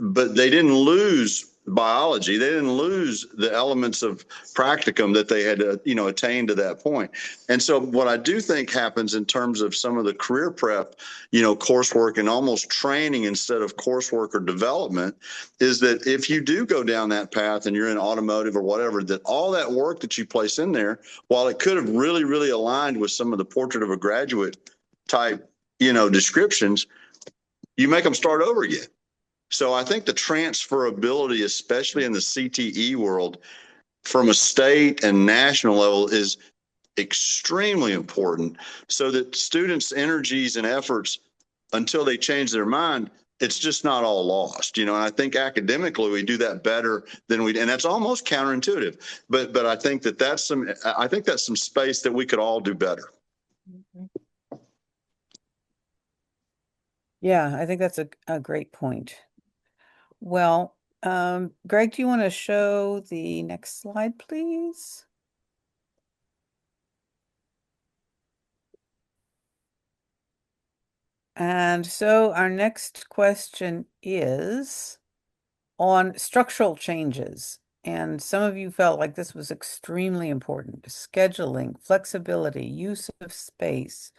S5: But they didn't lose biology. They didn't lose the elements of practicum that they had, attained to that point. And so what I do think happens in terms of some of the career prep, coursework and almost training instead of coursework or development, is that if you do go down that path and you're in automotive or whatever, that all that work that you place in there, while it could have really, really aligned with some of the portrait of a graduate type, descriptions, you make them start over again. So I think the transferability, especially in the CTE world, from a state and national level, is extremely important, so that students' energies and efforts until they change their mind, it's just not all lost, you know. And I think academically we do that better than we, and that's almost counterintuitive. But I think that's some space that we could all do better.
S2: Yeah, I think that's a great point. Well, Greg, do you want to show the next slide, please? And so our next question is on structural changes. And some of you felt like this was extremely important. Scheduling, flexibility, use of space,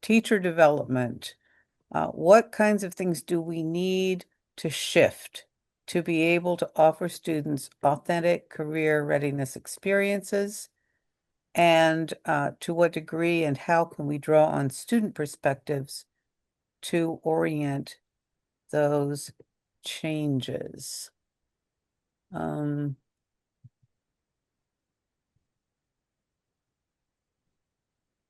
S2: teacher development. What kinds of things do we need to shift to be able to offer students authentic career readiness experiences? And to what degree and how can we draw on student perspectives to orient those changes?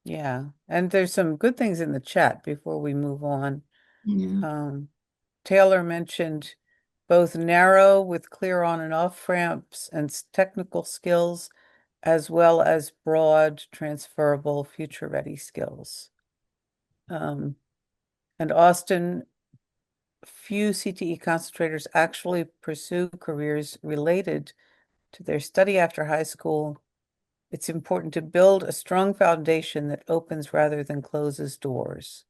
S2: Yeah, and there's some good things in the chat before we move on.
S6: Yeah.
S2: Taylor mentioned both narrow with clear on and off ramps and technical skills, as well as broad transferable future ready skills. And Austin, few CTE concentrators actually pursue careers related to their study after high school. It's important to build a strong foundation that opens rather than closes doors.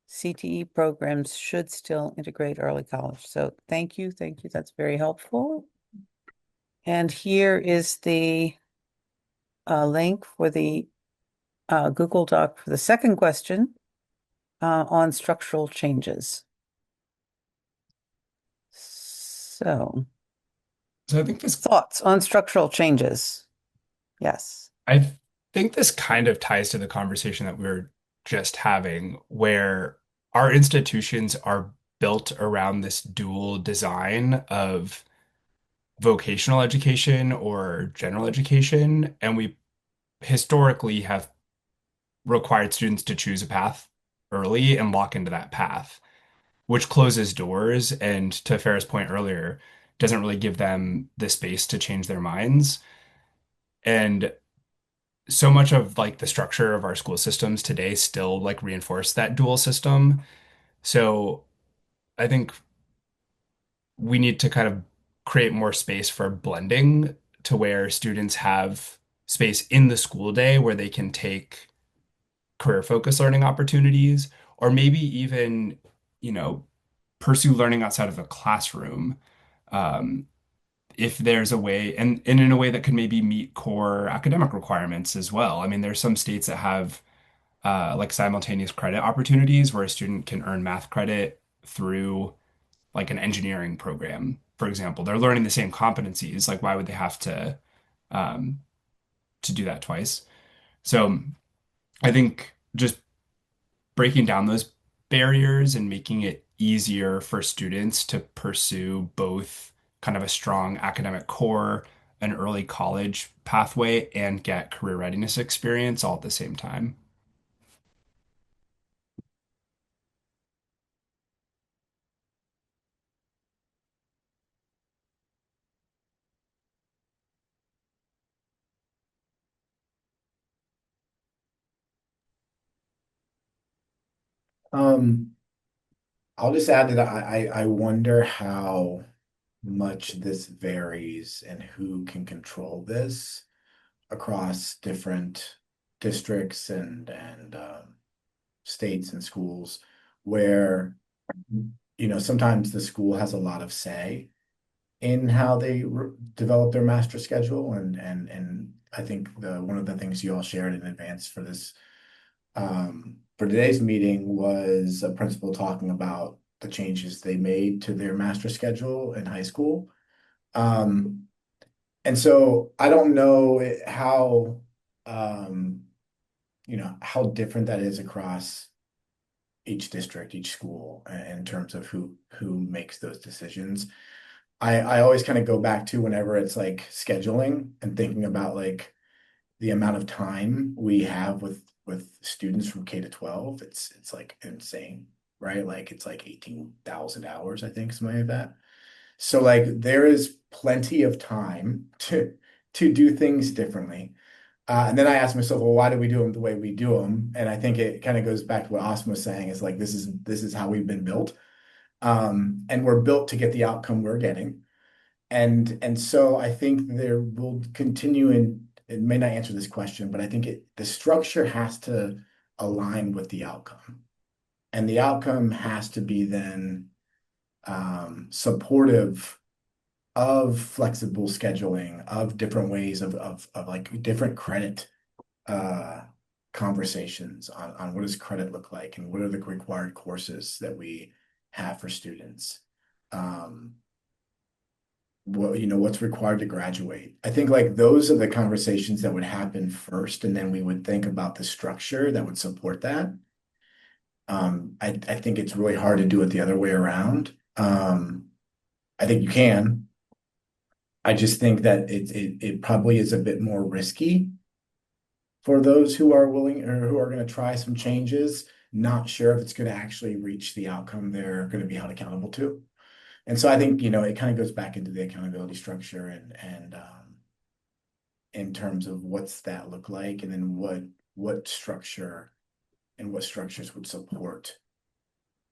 S2: CTE programs should still integrate early college. So thank you. That's very helpful. And here is the link for the Google Doc for the second question on structural changes. So
S3: So I think this
S2: thoughts on structural changes. Yes.
S3: I think this kind of ties to the conversation that we were just having, where our institutions are built around this dual design of vocational education or general education, and we historically have required students to choose a path early and lock into that path, which closes doors and, to Farah's point earlier, doesn't really give them the space to change their minds. And so much of like the structure of our school systems today still like reinforce that dual system. So I think we need to kind of create more space for blending to where students have space in the school day where they can take career focused learning opportunities, or maybe even, you know, pursue learning outside of a classroom. Um, if there's a way, and in a way that could maybe meet core academic requirements as well. I mean, there's some states that have like simultaneous credit opportunities where a student can earn math credit through like an engineering program, for example. They're learning the same competencies. Like, why would they have um, to do that twice? So I think just breaking down those barriers and making it easier for students to pursue both kind of a strong academic core, an early college pathway, and get career readiness experience all at the same time.
S4: Um, I'll just add that I wonder how much this varies and who can control this across different districts and states and schools where, you know, sometimes the school has a lot of say in how they develop their master schedule. And I think one of the things you all shared in advance for this for today's meeting was a principal talking about the changes they made to their master schedule in high school. And so I don't know how you know, how different that is across each district, each school, in terms of who makes those decisions. I always kind of go back to whenever it's like scheduling and thinking about like the amount of time we have with with students from K to 12, it's like insane, right? Like it's like 18,000 hours, I think, something like that. So like there is plenty of time to do things differently. And then I asked myself, well, why do we do them the way we do them? And I think it kind of goes back to what Austin was saying. Is like this is how we've been built, and we're built to get the outcome we're getting. And so I think there will continue, and it may not answer this question, but I think the structure has to align with the outcome, and the outcome has to be then supportive of flexible scheduling, of different ways of like different credit conversations on what does credit look like and what are the required courses that we have for students. What's required to graduate. I think like those are the conversations that would happen first, and then we would think about the structure that would support that. I think it's really hard to do it the other way around. I think you can. I just think that it probably is a bit more risky for those who are willing or who are going to try some changes, not sure if it's going to actually reach the outcome they're going to be held accountable to. And so I think, it kind of goes back into the accountability structure and in terms of what's that look like, and then what structure and what structures would support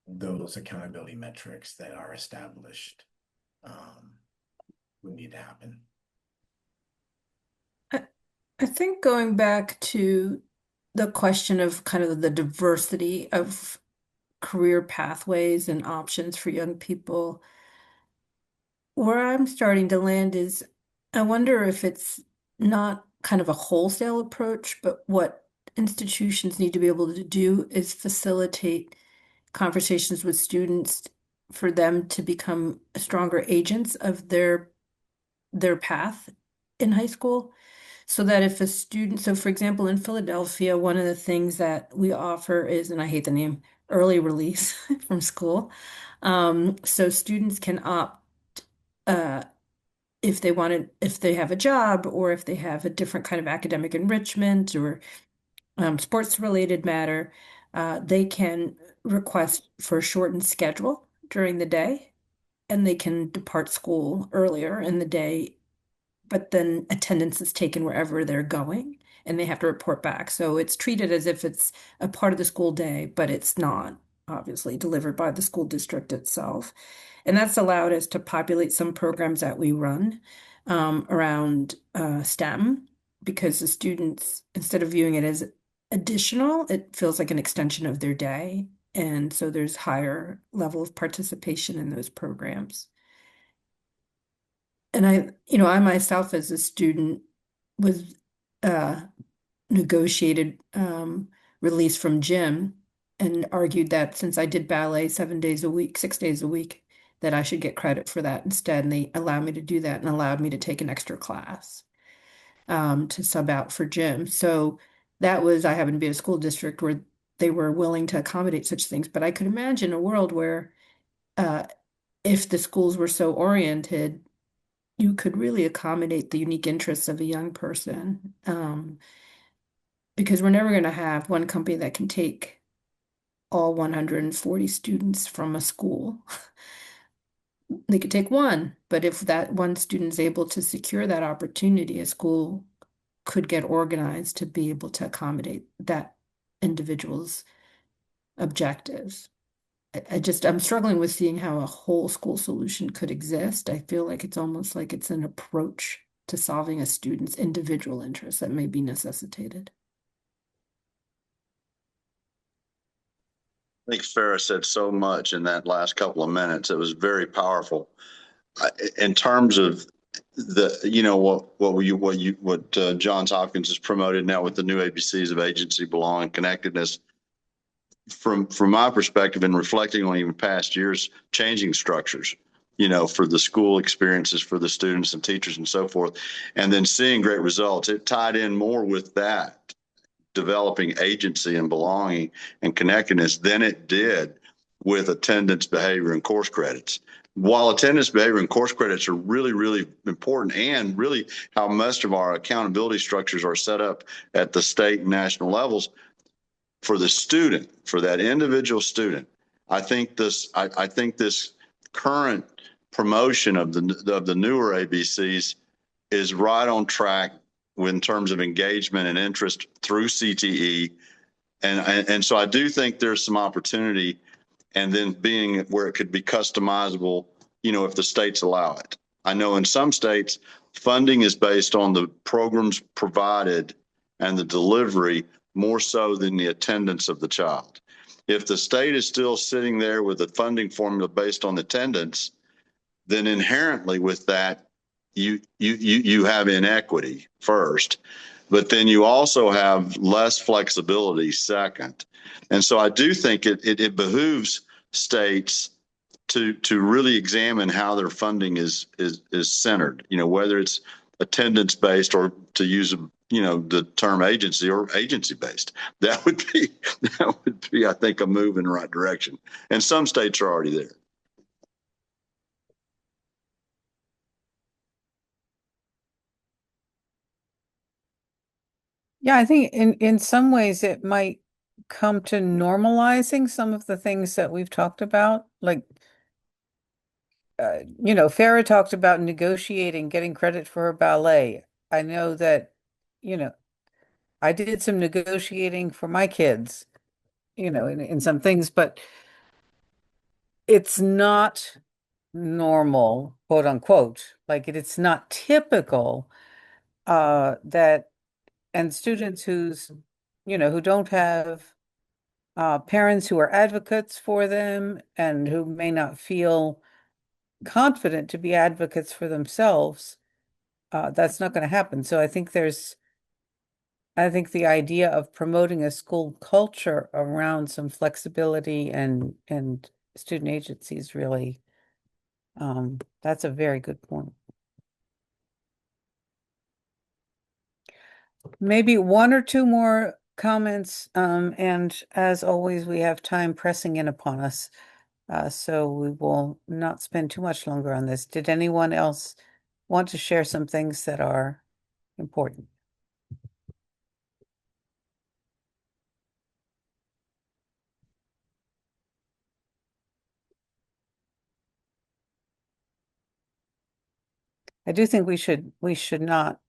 S4: those accountability metrics that are established would need to happen.
S6: I think going back to the question of kind of the diversity of career pathways and options for young people, where I'm starting to land is I wonder if it's not kind of a wholesale approach, but what institutions need to be able to do is facilitate conversations with students for them to become stronger agents of their path in high school. So that if a student, so for example, in Philadelphia, one of the things that we offer is, and I hate the name, early release from school. So students can opt if they have a job, or if they have a different kind of academic enrichment or sports related matter, they can request for a shortened schedule during the day, and they can depart school earlier in the day, but then attendance is taken wherever they're going and they have to report back. So it's treated as if it's a part of the school day, but it's not obviously delivered by the school district itself. And that's allowed us to populate some programs that we run around STEM, because the students, instead of viewing it as additional, it feels like an extension of their day. And so there's higher level of participation in those programs. And I myself as a student was negotiated release from gym, and argued that since I did ballet 7 days a week, 6 days a week, that I should get credit for that instead. And they allowed me to do that and allowed me to take an extra class to sub out for gym. So that was, I happened to be a school district where they were willing to accommodate such things. But I could imagine a world where if the schools were so oriented, you could really accommodate the unique interests of a young person. Because we're never going to have one company that can take all 140 students from a school. They could take one, but if that one student is able to secure that opportunity, a school could get organized to be able to accommodate that individual's objectives. I'm struggling with seeing how a whole school solution could exist. I feel like it's almost like it's an approach to solving a student's individual interests that may be necessitated.
S5: I think Farah said so much in that last couple of minutes. It was very powerful. In terms of what Johns Hopkins has promoted now with the new ABCs of agency, belonging, connectedness. From my perspective, and reflecting on even past years, changing structures, for the school experiences for the students and teachers and so forth, and then seeing great results. It tied in more with that, developing agency and belonging and connectedness than it did with attendance, behavior, and course credits. While attendance, behavior, and course credits are really, really important, and really how most of our accountability structures are set up at the state and national levels, for the student, for that individual student, I think this current promotion of the newer ABCs is right on track in terms of engagement and interest through CTE. And so I do think there's some opportunity, and then being where it could be customizable, if the states allow it. I know in some states, funding is based on the programs provided and the delivery more so than the attendance of the child. If the state is still sitting there with a funding formula based on attendance, then inherently with that, you have inequity first, but then you also have less flexibility second. And so I do think it behooves states to really examine how their funding is centered, whether it's attendance based, or to use the term agency, or agency based. That would be, I think, a move in the right direction. And some states are already there.
S2: Yeah, I think in some ways it might come to normalizing some of the things that we've talked about. Like, Farah talked about negotiating, getting credit for her ballet. I know that, I did some negotiating for my kids, in some things, but it's not normal, quote unquote. Like it's not typical that and students who don't have parents who are advocates for them and who may not feel confident to be advocates for themselves, that's not going to happen. So I think the idea of promoting a school culture around some flexibility and student agency is really, that's a very good point. Maybe one or two more comments, and as always, we have time pressing in upon us. So we will not spend too much longer on this. Did anyone else want to share some things that are important? I do think we should not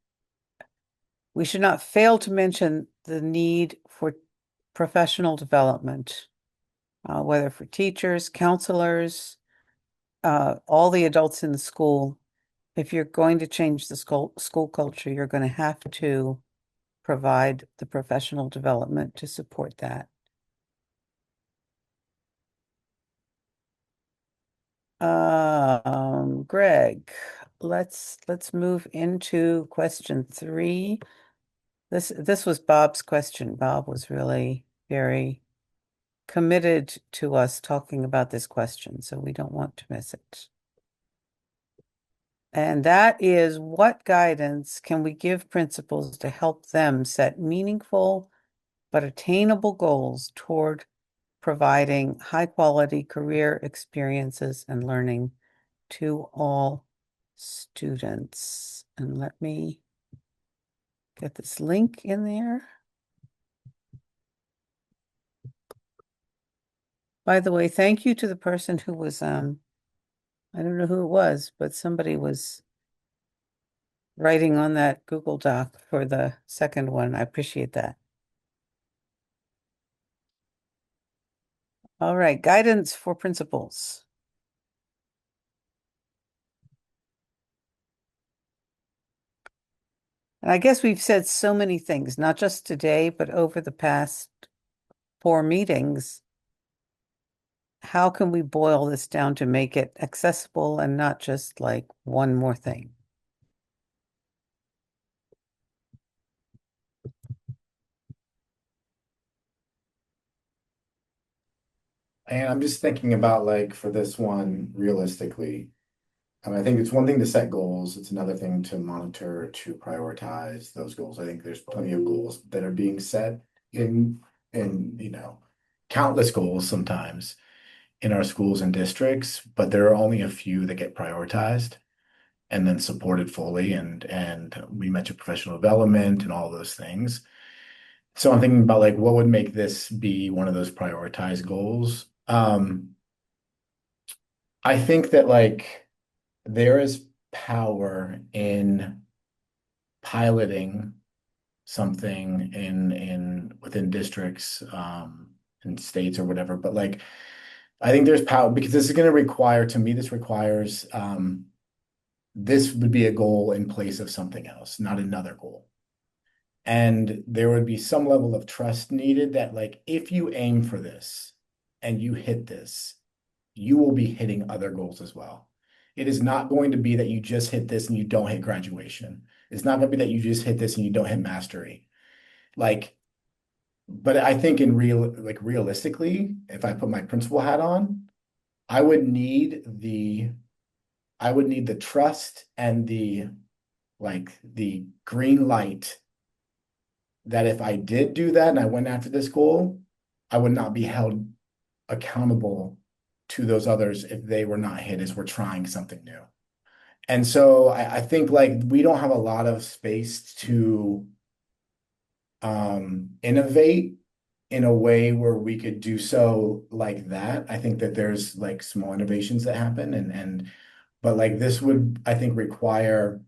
S2: fail to mention the need for professional development, whether for teachers, counselors, all the adults in the school. If you're going to change the school culture, you're going to have to provide the professional development to support that. Greg, let's move into question 3. This was Bob's question. Bob was really very committed to us talking about this question, so we don't want to miss it. And that is, what guidance can we give principals to help them set meaningful but attainable goals toward providing high-quality career experiences and learning to all students? And let me get this link in there. By the way, thank you to the person who was, I don't know who it was, but somebody was writing on that Google Doc for the second one. I appreciate that. All right, guidance for principals. And I guess we've said so many things, not just today, but over the past 4 meetings. How can we boil this down to make it accessible and not just like one more thing?
S4: And I'm just thinking about, like, for this one, realistically, I think it's one thing to set goals. It's another thing to monitor, to prioritize those goals. I think there's plenty of goals that are being set in countless goals sometimes in our schools and districts, but there are only a few that get prioritized and then supported fully. And we mentioned professional development and all those things. So I'm thinking about like what would make this be one of those prioritized goals. I think that like there is power in piloting something in within districts, in states or whatever. But like I think there's power because this is going to require, to me, this requires this would be a goal in place of something else, not another goal. And there would be some level of trust needed that, like, if you aim for this and you hit this, you will be hitting other goals as well. It is not going to be that you just hit this and you don't hit graduation. It's not going to be that you just hit this and you don't hit mastery. Like, but I think like realistically, if I put my principal hat on, I would need the I would need the trust and the green light that if I did do that and I went after this goal, I would not be held accountable to those others if they were not hit as we're trying something new. And so I think like we don't have a lot of space to innovate in a way where we could do so like that. I think that there's like small innovations that happen but like this would, I think, require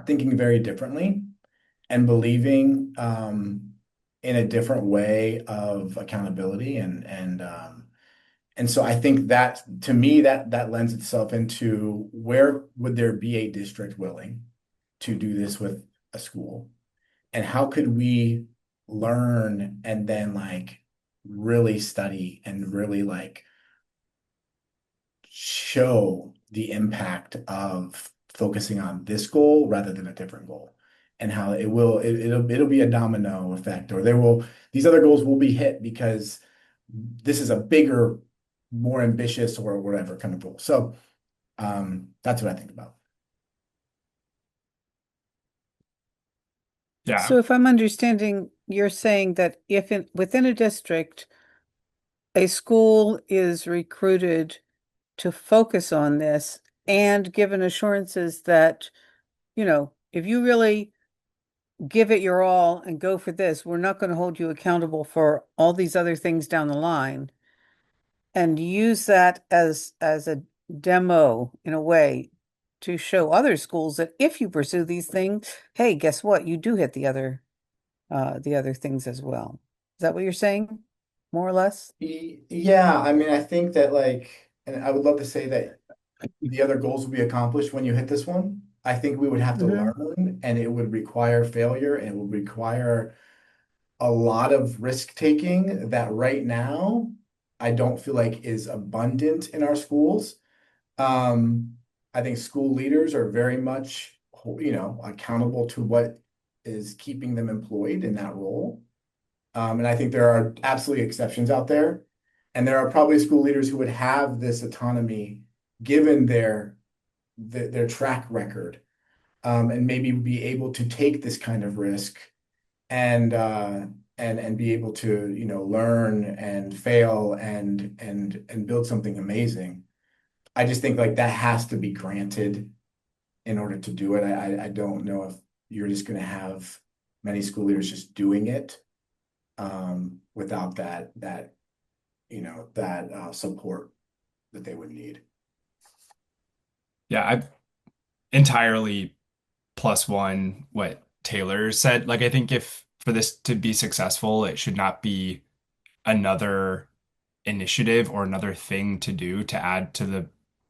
S4: thinking very differently and believing in a different way of accountability and so I think that to me that lends itself into where would there be a district willing to do this with a school, and how could we learn and then like really study and really like show the impact of focusing on this goal rather than a different goal, and how it'll be a domino effect, or these other goals will be hit because this is a bigger, more ambitious or whatever kind of goal. So that's what I think about.
S3: Yeah.
S2: So if I'm understanding, you're saying that if within a district, a school is recruited to focus on this and given assurances that, if you really give it your all and go for this, we're not going to hold you accountable for all these other things down the line, and use that as a demo in a way to show other schools that if you pursue these things, hey, guess what? You do hit the other things as well. Is that what you're saying? More or less?
S4: Yeah, I mean, I think that like, and I would love to say that the other goals will be accomplished when you hit this one. I think we would have to
S2: Mhm.
S4: learn, and it would require failure, and it would require a lot of risk taking that right now I don't feel like is abundant in our schools. Um, I think school leaders are very much, accountable to what is keeping them employed in that role. And I think there are absolutely exceptions out there. And there are probably school leaders who would have this autonomy given their track record, and maybe be able to take this kind of risk and and be able to, learn and fail and build something amazing. I just think like that has to be granted in order to do it. I don't know if you're just going to have many school leaders just doing it without that support that they would need.
S3: Yeah, I entirely plus one what Taylor said. Like, I think if for this to be successful, it should not be another initiative or another thing to do to add to the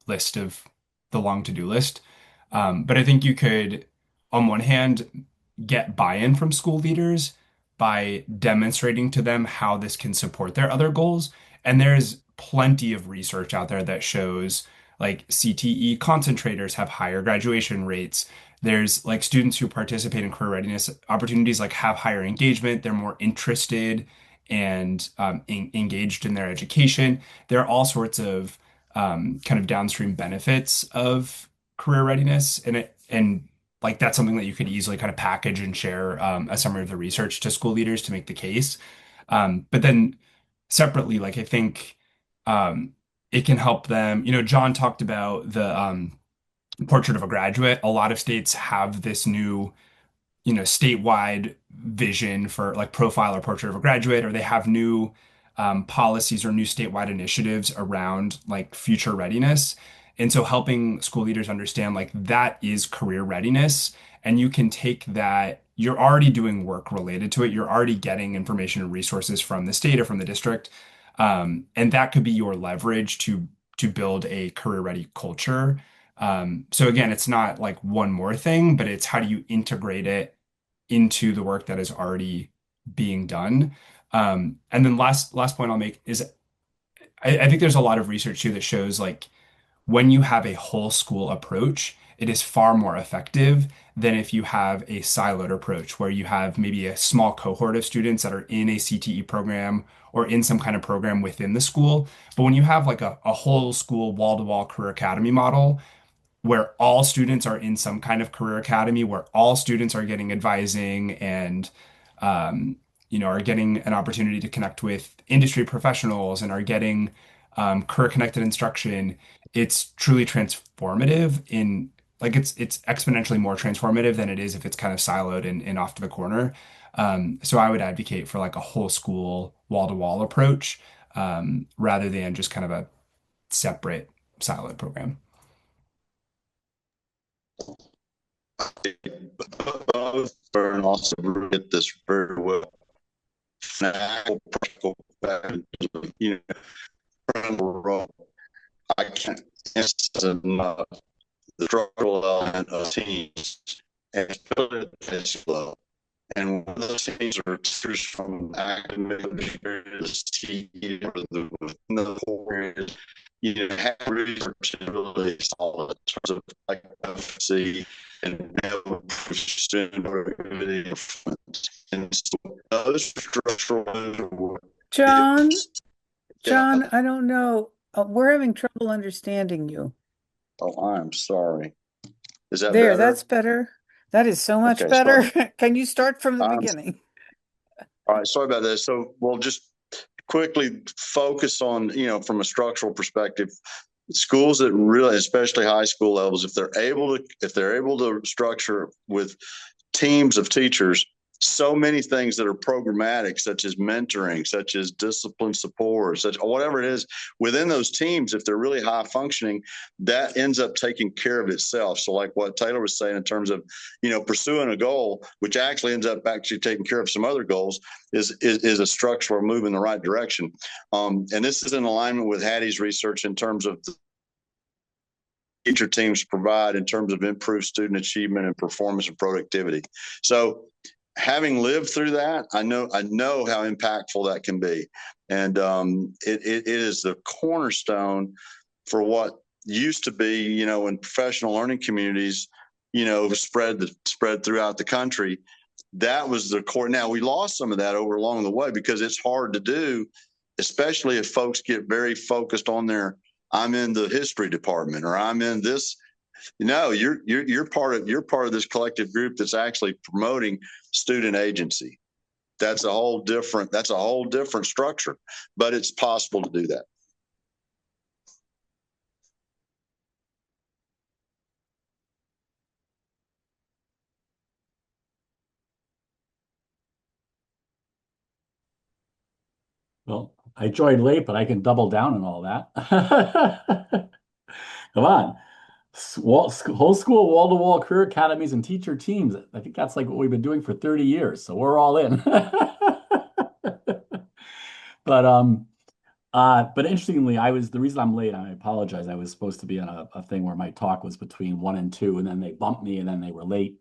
S3: list of the long to-do list. But I think you could, on one hand, get buy-in from school leaders by demonstrating to them how this can support their other goals. And there's plenty of research out there that shows like CTE concentrators have higher graduation rates. There's like students who participate in career readiness opportunities like have higher engagement. They're more interested and engaged in their education. There are all sorts of kind of downstream benefits of career readiness, and like that's something that you could easily kind of package and share a summary of the research to school leaders to make the case. But then separately, like I think it can help them. John talked about the portrait of a graduate. A lot of states have this new statewide vision for like profile or portrait of a graduate, or they have new policies or new statewide initiatives around like future readiness. And so helping school leaders understand like that is career readiness, and you can take that, you're already doing work related to it. You're already getting information and resources from the state or from the district. And that could be your leverage to build a career ready culture. So again, it's not like one more thing, but it's how do you integrate it into the work that is already being done. And then last point I'll make is I think there's a lot of research too that shows like when you have a whole school approach, it is far more effective than if you have a siloed approach where you have maybe a small cohort of students that are in a CTE program or in some kind of program within the school. But when you have like a whole school wall-to-wall career academy model, where all students are in some kind of career academy, where all students are getting advising and are getting an opportunity to connect with industry professionals and are getting career connected instruction. It's truly transformative in like it's exponentially more transformative than it is if it's kind of siloed and off to the corner. So I would advocate for like a whole school wall-to-wall approach rather than just kind of a separate siloed program.
S5: And also get this very well. You know, I can't emphasize enough the structural element of teams and flow. And one of those things are teachers from academic experience, the whole area, have research and really solid in terms of like FC and student productivity and so those structural.
S2: John,
S5: Yeah.
S2: I don't know. We're having trouble understanding you.
S5: Oh, I'm sorry. Is that
S2: There,
S5: better?
S2: that's better. That is so much
S5: Okay,
S2: better.
S5: sorry.
S2: Can you start from the
S5: Um,
S2: beginning?
S5: All right, sorry about that. So we'll just quickly focus on, from a structural perspective, schools that really, especially high school levels, if they're able to structure with teams of teachers, so many things that are programmatic, such as mentoring, such as discipline support, such whatever it is within those teams, if they're really high functioning, that ends up taking care of itself. So like what Taylor was saying in terms of, pursuing a goal, which actually ends up actually taking care of some other goals, is a structural move in the right direction. And this is in alignment with Hattie's research in terms of teacher teams provide in terms of improved student achievement and performance and productivity. So having lived through that, I know how impactful that can be. And it is the cornerstone for what used to be, in professional learning communities, spread throughout the country. That was the core. Now we lost some of that along the way because it's hard to do, especially if folks get very focused on I'm in the history department or I'm in this. You're part of this collective group that's actually promoting student agency. That's a whole different structure, but it's possible to do that.
S8: Well, I joined late, but I can double down on all that. Come on. Whole school wall-to-wall career academies and teacher teams. I think that's like what we've been doing for 30 years. So we're all in. But interestingly, the reason I'm late, I apologize. I was supposed to be on a thing where my talk was between 1 and 2, and then they bumped me and then they were late.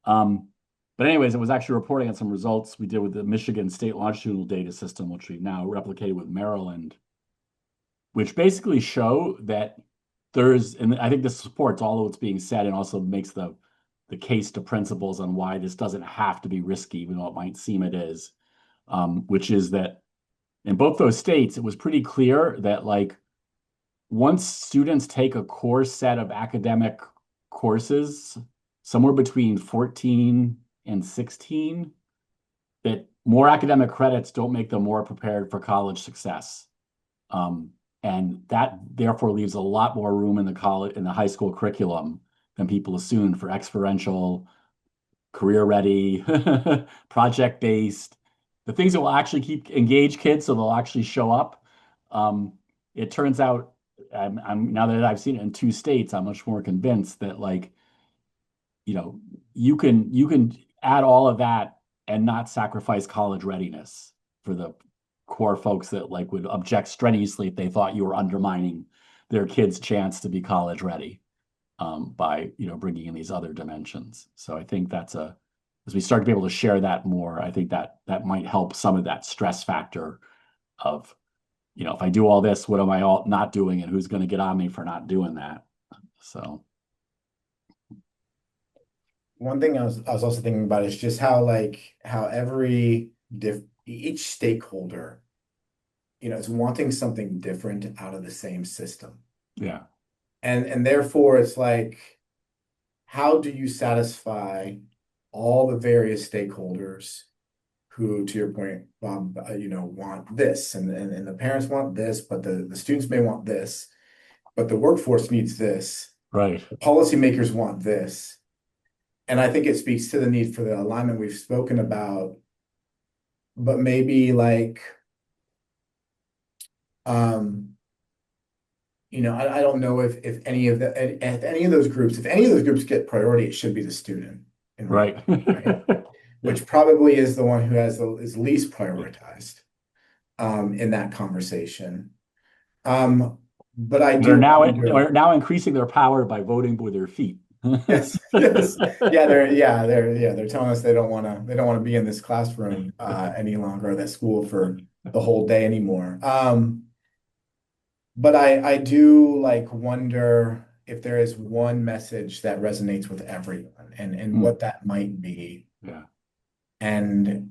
S8: But anyways, it was actually reporting on some results we did with the Michigan State Longitudinal Data System, which we've now replicated with Maryland, which basically show that and I think this supports all of what's being said and also makes the case to principals on why this doesn't have to be risky, even though it might seem it is, which is that in both those states, it was pretty clear that like once students take a core set of academic courses, somewhere between 14 and 16, that more academic credits don't make them more prepared for college success. And that therefore leaves a lot more room in the high school curriculum than people assumed for experiential career ready, project based, the things that will actually keep engage kids so they'll actually show up. It turns out, I'm now that I've seen it in 2 states, I'm much more convinced that like, you can add all of that and not sacrifice college readiness for the core folks that like would object strenuously if they thought you were undermining their kids' chance to be college ready by bringing in these other dimensions. So I think as we start to be able to share that more, I think that might help some of that stress factor of, if I do all this, what am I all not doing, and who's going to get on me for not doing that? So
S4: One thing I was also thinking about is just how each stakeholder, is wanting something different out of the same system.
S8: yeah,
S4: And therefore it's like, how do you satisfy all the various stakeholders who, to your point, Bob, want this, and the parents want this, but the students may want this, but the workforce needs this,
S8: right.
S4: the policymakers want this. And I think it speaks to the need for the alignment we've spoken about, but maybe like, I don't know if any of those groups get priority, it should be the student in
S8: Right.
S4: right? Which probably is the one who is least prioritized in that conversation. But I
S8: They're
S4: do
S8: now
S4: wonder.
S8: are now increasing their power by voting with their feet.
S4: Yes, yes. They're telling us they don't want to be in this classroom any longer, or that school for the whole day anymore. But I do like wonder if there is one message that resonates with everyone, and what that might be,
S8: Yeah.
S4: and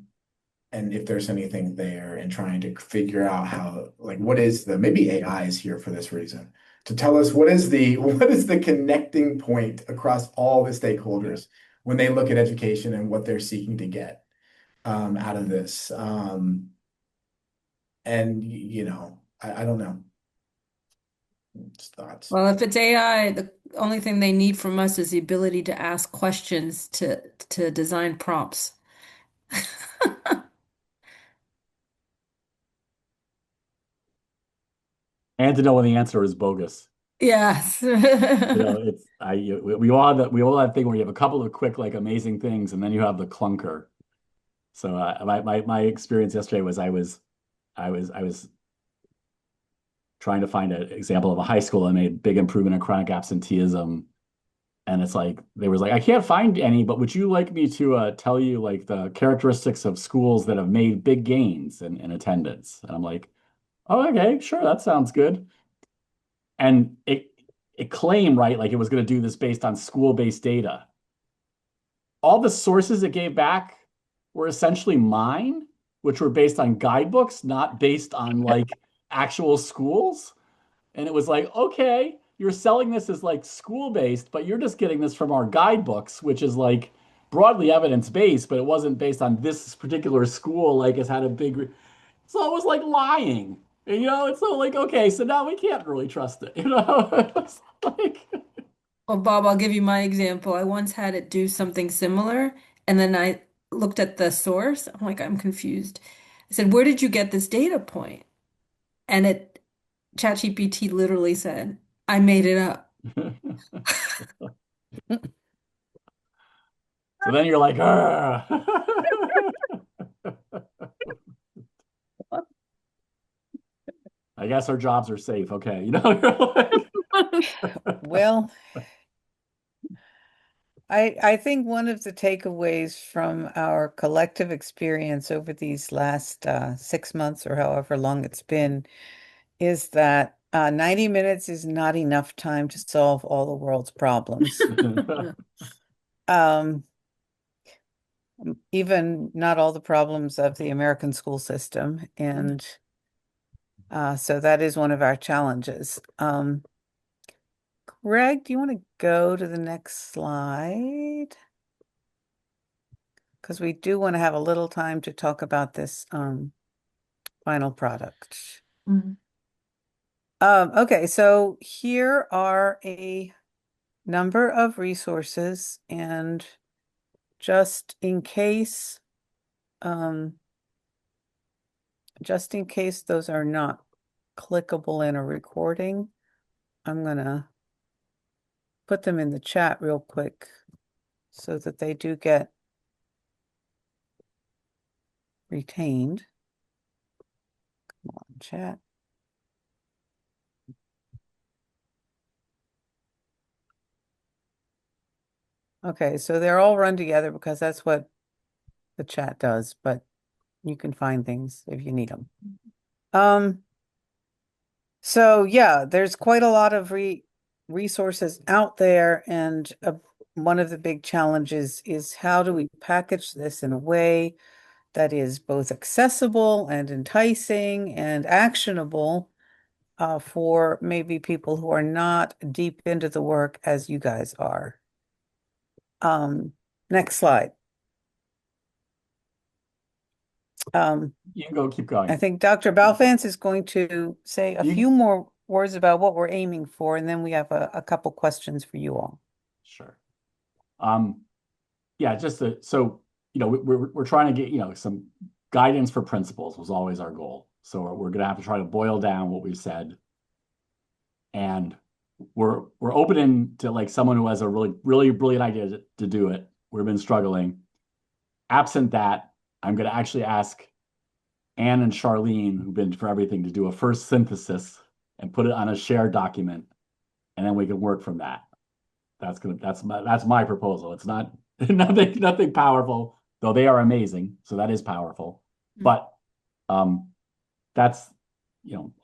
S4: if there's anything there, and trying to figure out how, like, what is maybe AI is here for this reason, to tell us what is the connecting point across all the stakeholders when they look at education and what they're seeking to get out of this. And I don't know. Just thoughts.
S6: Well, if it's AI, the only thing they need from us is the ability to ask questions to design prompts.
S8: And to know when the answer is bogus.
S6: Yes.
S8: We all have that thing where you have a couple of quick, like, amazing things, and then you have the clunker. So my experience yesterday was I was trying to find an example of a high school that made big improvement in chronic absenteeism. And it's like, they was like, I can't find any, but would you like me to tell you like the characteristics of schools that have made big gains in attendance? And I'm like, oh, okay, sure, that sounds good. And it claimed, right, like it was going to do this based on school-based data. All the sources it gave back were essentially mine, which were based on guidebooks, not based on like actual schools. And it was like, okay, you're selling this as like school-based, but you're just getting this from our guidebooks, which is like broadly evidence-based, but it wasn't based on this particular school, like it's had a big. So it was like lying. And, it's so like, okay, so now we can't really trust it. It's like,
S6: Well, Bob, I'll give you my example. I once had it do something similar, and then I looked at the source. I'm like, I'm confused. I said, where did you get this data point? And ChatGPT literally said, I made it up.
S8: so then you're like, I guess our jobs are safe. Okay. You're like,
S2: Well, I think one of the takeaways from our collective experience over these last 6 months or however long it's been is that 90 minutes is not enough time to solve all the world's problems. Um, even not all the problems of the American school system. And so that is one of our challenges. Greg, do you want to go to the next slide? Because we do want to have a little time to talk about this final product.
S6: Mhm.
S2: Okay, so here are a number of resources, and just in case those are not clickable in a recording, I'm gonna put them in the chat real quick so that they do get retained. Come on, chat. Okay, so they're all run together because that's what the chat does, but you can find things if you need them. So yeah, there's quite a lot of resources out there, and one of the big challenges is how do we package this in a way that is both accessible and enticing and actionable for maybe people who are not deep into the work as you guys are. Next slide.
S8: You can go, keep going.
S2: I think Dr. Balfans is going to say a few more words about what we're aiming for, and then we have a couple questions for you all.
S8: Sure. Yeah, so we're trying to get some guidance for principals was always our goal. So we're gonna have to try to boil down what we've said, and we're open to like someone who has a really brilliant idea to do it. We've been struggling. Absent that, I'm gonna actually ask Anne and Charlene, who've been for everything, to do a first synthesis and put it on a shared document, and then we can work from that. That's my proposal. It's not nothing powerful, though they are amazing. So that is powerful. But that's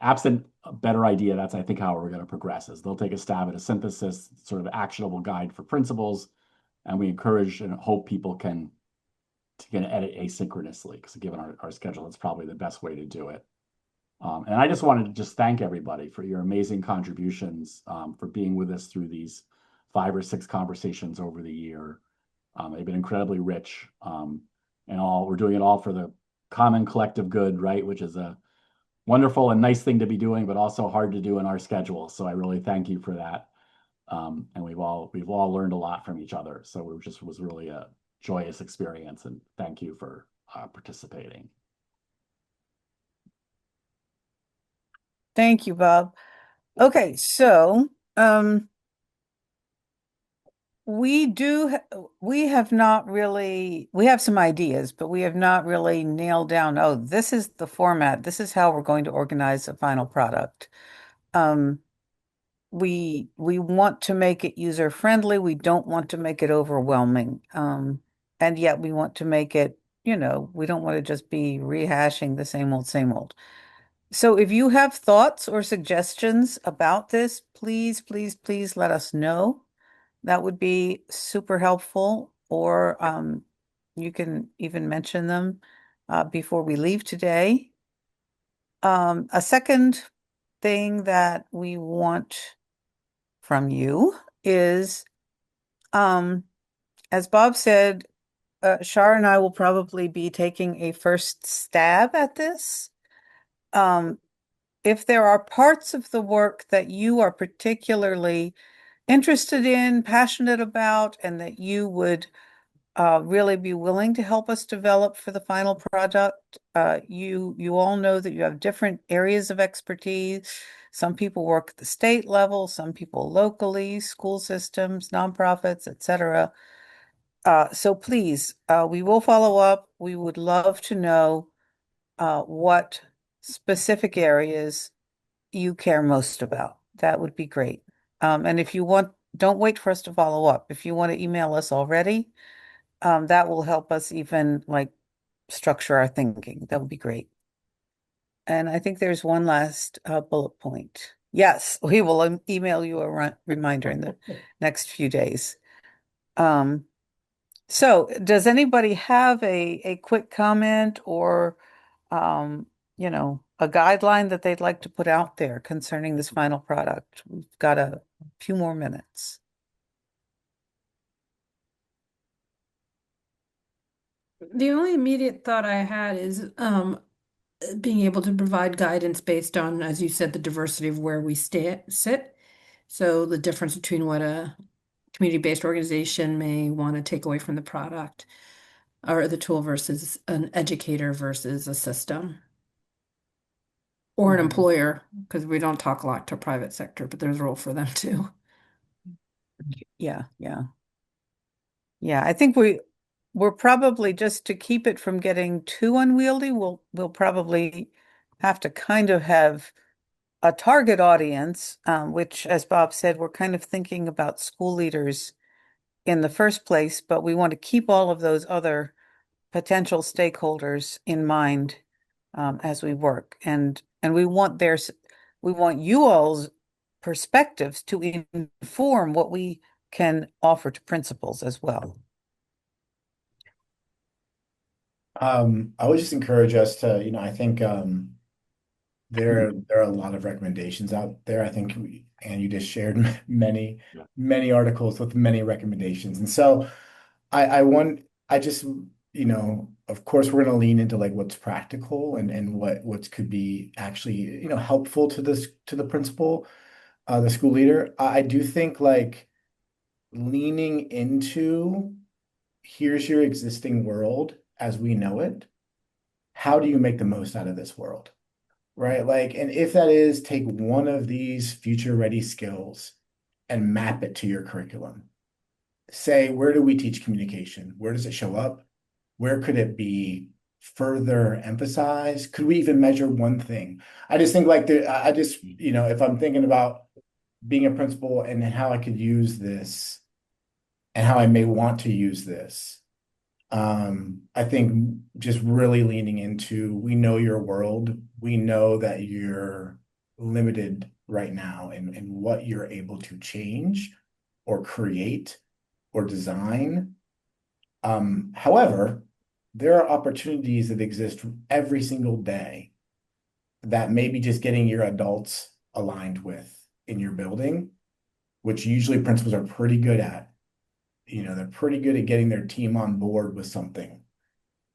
S8: absent a better idea, that's I think how we're going to progress is they'll take a stab at a synthesis, sort of actionable guide for principals, and we encourage and hope people can edit asynchronously, because given our schedule, it's probably the best way to do it. And I just wanted to just thank everybody for your amazing contributions, for being with us through these 5 or 6 conversations over the year. They've been incredibly rich, and we're doing it all for the common collective good, right? Which is a wonderful and nice thing to be doing, but also hard to do in our schedule. So I really thank you for that. And we've all learned a lot from each other. So it was really a joyous experience, and thank you for participating.
S2: Thank you, Bob. Okay, so we have some ideas, but we have not really nailed down, oh, this is the format, this is how we're going to organize a final product. We want to make it user friendly. We don't want to make it overwhelming. And yet we want to make it, we don't want to just be rehashing the same old. So if you have thoughts or suggestions about this, please let us know. That would be super helpful, or you can even mention them before we leave today. A second thing that we want from you is, as Bob said, Shar and I will probably be taking a first stab at this. If there are parts of the work that you are particularly interested in, passionate about, and that you would really be willing to help us develop for the final product, you all know that you have different areas of expertise. Some people work at the state level, some people locally, school systems, nonprofits, etc. So please, we will follow up. We would love to know what specific areas you care most about. That would be great. And if you want, don't wait for us to follow up. If you want to email us already, that will help us even structure our thinking. That would be great. And I think there's one last bullet point. Yes, we will email you a reminder in the next few days. So does anybody have a quick comment or, a guideline that they'd like to put out there concerning this final product? We've got a few more minutes.
S6: The only immediate thought I had is being able to provide guidance based on, as you said, the diversity of where we sit. So the difference between what a community-based organization may want to take away from the product or the tool versus an educator versus a system or an
S1: Mhm.
S6: employer, because we don't talk a lot to private sector, but there's a role for them too.
S2: Yeah, yeah. Yeah, I think we're probably, just to keep it from getting too unwieldy, we'll probably have to kind of have a target audience, which, as Bob said, we're kind of thinking about school leaders in the first place, but we want to keep all of those other potential stakeholders in mind, as we work. And we want we want you all's perspectives to inform what we can offer to principals as well.
S4: I would just encourage us to, I think there are a lot of recommendations out there. I think and you just shared many,
S8: Yeah.
S4: many articles with many recommendations. And so I just, of course we're going to lean into like what's practical and what could be actually, helpful to the principal, the school leader. I do think like leaning into here's your existing world as we know it. How do you make the most out of this world? Right? Like, and if that is take one of these future ready skills and map it to your curriculum. Say, where do we teach communication? Where does it show up? Where could it be further emphasized? Could we even measure one thing? I just think like I just, if I'm thinking about being a principal and how I could use this and how I may want to use this. I think just really leaning into, we know your world, we know that you're limited right now in what you're able to change or create or design. However, there are opportunities that exist every single day that maybe just getting your adults aligned with in your building, which usually principals are pretty good at. They're pretty good at getting their team on board with something.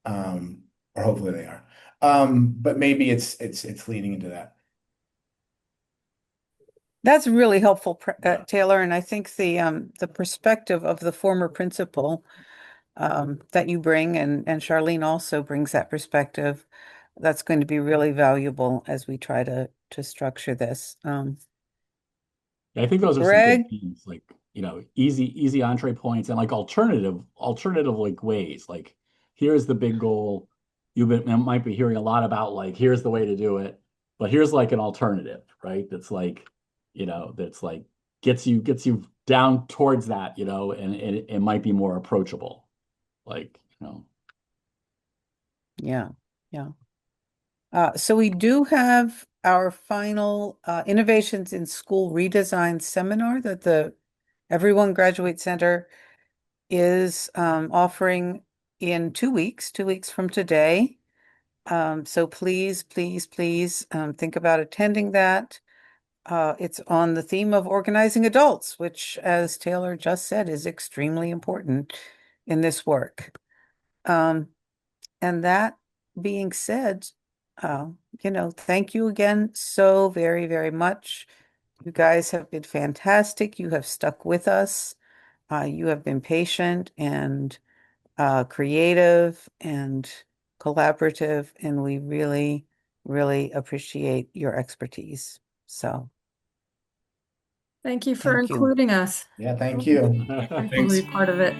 S4: Or hopefully they are. But maybe it's leaning into that.
S2: That's really helpful,
S8: Yeah.
S2: Taylor, and I think the perspective of the former principal that you bring, and Charlene also brings that perspective. That's going to be really valuable as we try to structure this.
S8: I think those are some
S2: Greg?
S8: good themes, like, easy entree points and like alternative like ways. Like, here's the big goal. Might be hearing a lot about like, here's the way to do it, but here's like an alternative, right? That's like, that's like gets you down towards that, and it might be more approachable. Like,
S2: Yeah, yeah. So we do have our final Innovations in School Redesign seminar that the Everyone Graduate Center is offering in 2 weeks, 2 weeks from today. So please, please, please think about attending that. It's on the theme of organizing adults, which, as Taylor just said, is extremely important in this work. And that being said, thank you again so very, very much. You guys have been fantastic. You have stuck with us. You have been patient and creative and collaborative, and we really, really appreciate your expertise. So
S6: Thank you for
S2: thank you.
S6: including us.
S4: Yeah, thank you.
S6: Grateful to
S3: Thanks.
S6: be part of it.